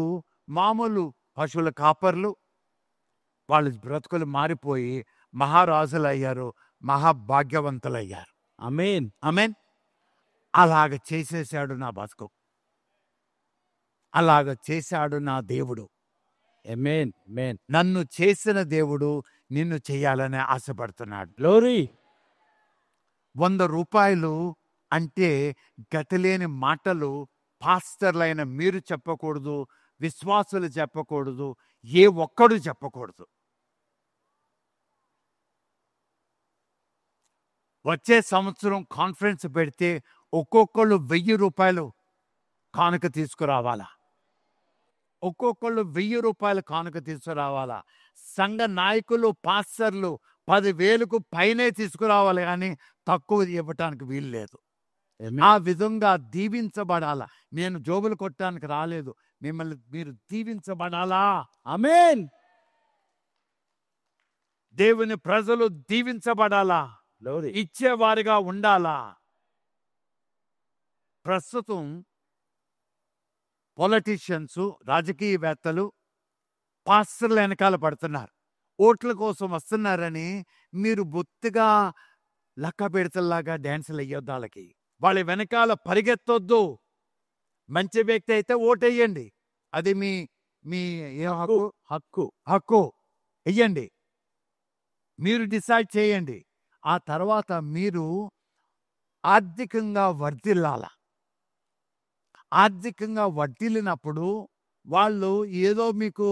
[SPEAKER 1] మామూలు పశువుల కాపర్లు. వాళ్ళ బ్రతుకులు మారిపోయి మహారాజులు అయ్యారు, మహాభాగ్యవంతులయ్యారు.
[SPEAKER 2] ఆమేన్.
[SPEAKER 1] ఆమేన్. అలాగ చేసేసాడు నా బతుకు. అలాగ చేశాడు నా దేవుడు.
[SPEAKER 2] ఆమేన్. ఆమేన్.
[SPEAKER 1] నన్ను చేసిన దేవుడు నిన్ను చేయాలని ఆశపడుతున్నాడు.
[SPEAKER 2] గ్లోరీ.
[SPEAKER 1] 100 రూపాయలు అంటే గతిలేని మాటలు పాస్టర్లైన మీరు చెప్పకూడదు, విశ్వాసులు చెప్పకూడదు, ఏ ఒక్కడు చెప్పకూడదు. వచ్చే సంవత్సరం కాన్ఫరెన్స్ పెడితే ఒక్కొక్కళ్ళు 1000 రూపాయలు కానుక తీసుకురావాలా. ఒక్కొక్కళ్ళు 1000 రూపాయలు కానుక తీసుకురావాలా. సంఘ నాయకులు పాస్టర్లు 10,000కు పైనే తీసుకురావాలి, కానీ తక్కువ ఇవ్వటానికి వీలు లేదు. ఆ విధంగా దీవించబడాలా. నేను జోబులు కొట్టడానికి రాలేదు, మిమ్మల్ని మీరు దీవించబడాలా.
[SPEAKER 2] ఆమేన్.
[SPEAKER 1] దేవుని ప్రజలు దీవించబడాలా,
[SPEAKER 2] గ్లోరీ.
[SPEAKER 1] ఇచ్చేవారిగా ఉండాలా. ప్రస్తుతం పొలిటీషియన్స్, రాజకీయవేత్తలు పాస్టర్ల వెనకాల పడుతున్నారు. ఓట్ల కోసం వస్తున్నారని మీరు బొత్తిగా లక్క పెడతల్లాగా డ్యాన్సులు వేయొద్దు. వాళ్ళ వెనకాల పరిగెత్తొద్దు. మంచి వ్యక్తి అయితే ఓటేయండి, అది మీ మీ ఏం హక్కు?
[SPEAKER 2] హక్కు
[SPEAKER 1] హక్కు వెయ్యండి. మీరు డిసైడ్ చేయండి. ఆ తర్వాత మీరు ఆర్థికంగా వర్ధిల్లాల. ఆర్థికంగా వర్ధిల్లినప్పుడు వాళ్ళు ఏదో మీకు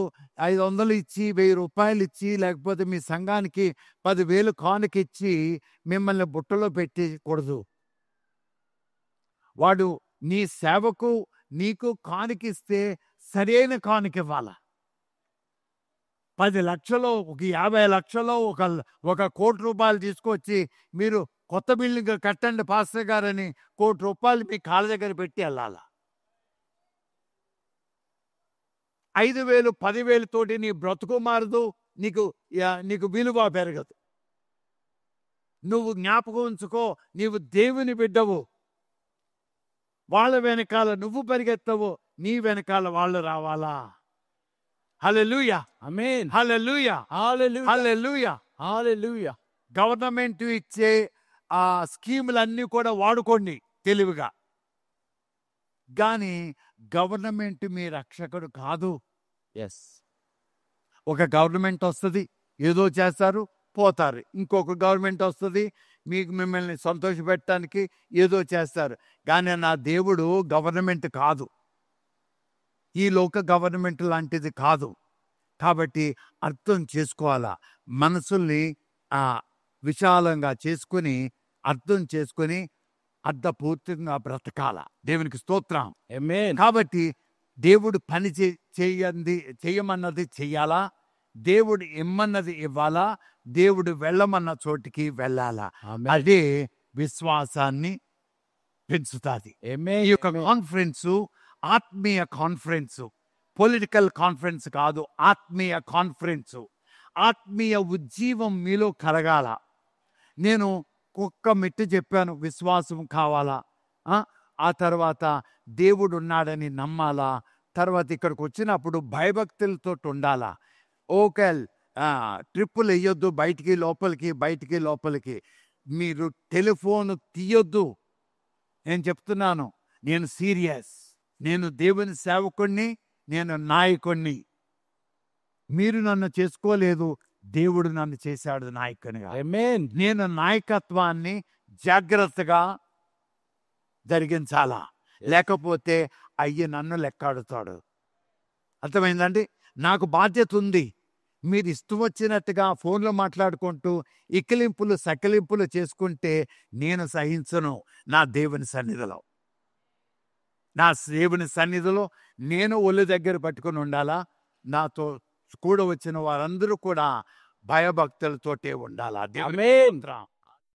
[SPEAKER 1] 500 ఇచ్చి, 1000 రూపాయలు ఇచ్చి, లేకపోతే మీ సంఘానికి 10,000 కానుకిచ్చి మిమ్మల్ని బుట్టలో పెట్టకూడదు. వాడు నీ సేవకు నీకు కానుకిస్తే సరైన కానుకివ్వాల. 10 లక్షలు, ఒక 50 లక్షలు, ఒక కోటి రూపాయలు తీసుకొచ్చి మీరు కొత్త బిల్డింగ్ కట్టండి పాస్టర్ గారని ₹1,00,00,000 మీ కాళ్ళ దగ్గర పెట్టి వెళ్ళాల. 5,000, 10,000 తోటి నీ బ్రతుకు మారదు, నీకు విలువ పెరగదు. నువ్వు జ్ఞాపకం ఉంచుకో, నీవు దేవుని బిడ్డవు. వాళ్ళ వెనకాల నువ్వు పరిగెత్తవు, నీ వెనకాల వాళ్ళు రావాలా. హల్లెలూయా,
[SPEAKER 2] ఆమేన్,
[SPEAKER 1] హల్లెలూయా,
[SPEAKER 2] హల్లెలూయా,
[SPEAKER 1] హల్లెలూయా.
[SPEAKER 2] హల్లెలూయా.
[SPEAKER 1] గవర్నమెంట్ ఇచ్చే ఆ స్కీములన్నీ కూడా వాడుకోండి తెలివిగా. కానీ గవర్నమెంట్ మీ రక్షకుడు కాదు.
[SPEAKER 2] yes
[SPEAKER 1] ఒక గవర్నమెంట్ వస్తుంది, ఏదో చేస్తారు, పోతారు. ఇంకొక గవర్నమెంట్ వస్తుంది, మిమ్మల్ని సంతోషపెట్టడానికి ఏదో చేస్తారు. కానీ నా దేవుడు గవర్నమెంట్ కాదు, ఈ లోక గవర్నమెంట్ లాంటిది కాదు. కాబట్టి అర్థం చేసుకోవాలా. మనసుల్ని విశాలంగా చేసుకొని, అర్థం చేసుకొని అర్థపూర్తిగా బ్రతకాల. దేవునికి స్తోత్రం.
[SPEAKER 2] ఆమేన్.
[SPEAKER 1] కాబట్టి దేవుడు పని చేయమన్నది చెయ్యాలా, దేవుడు ఇమ్మన్నది ఇవ్వాలా, దేవుడు వెళ్ళమన్న చోటికి వెళ్ళాలా.
[SPEAKER 2] ఆమేన్.
[SPEAKER 1] అదే విశ్వాసాన్ని పెంచుతాది.
[SPEAKER 2] ఆమేన్.
[SPEAKER 1] ఈ యొక్క కాన్ఫరెన్సు ఆత్మీయ కాన్ఫరెన్సు, పొలిటికల్ కాన్ఫరెన్స్ కాదు, ఆత్మీయ కాన్ఫరెన్సు. ఆత్మీయ ఉజ్జీవం మీలో కలగాల. నేను ఒక్క మెట్టు చెప్పాను, విశ్వాసం కావాలా, ఆ తర్వాత దేవుడు ఉన్నాడని నమ్మాలా, తర్వాత ఇక్కడికి వచ్చినప్పుడు భయభక్తులతో ఉండాలా. ఓకే, ట్రిప్పులు వేయొద్దు, బయటికి లోపలికి. మీరు టెలిఫోన్ తీయొద్దు. నేను చెప్తున్నాను, నేను సీరియస్, నేను దేవుని సేవకుణ్ణి, నేను నాయకుణ్ణి. మీరు నన్ను చేసుకోలేదు, దేవుడు నన్ను చేశాడు నాయకునిగా.
[SPEAKER 2] ఆమేన్.
[SPEAKER 1] నేను నాయకత్వాన్ని జాగ్రత్తగా జరిగించాలా, లేకపోతే నన్ను లెక్కాడుతాడు. అర్థమైందండి? నాకు బాధ్యత ఉంది. మీరు ఇష్టం వచ్చినట్టుగా ఫోన్లో మాట్లాడుకుంటూ ఇకిలింపులు సకిలింపులు చేసుకుంటే నేను సహించను. నా దేవుని సన్నిధిలో నేను ఒళ్ళు దగ్గర పట్టుకొని ఉండాలా. నాతో కూడా వచ్చిన వారందరూ కూడా భయభక్తులతోటే ఉండాలా.
[SPEAKER 2] ఆమేన్.
[SPEAKER 1] దేవుని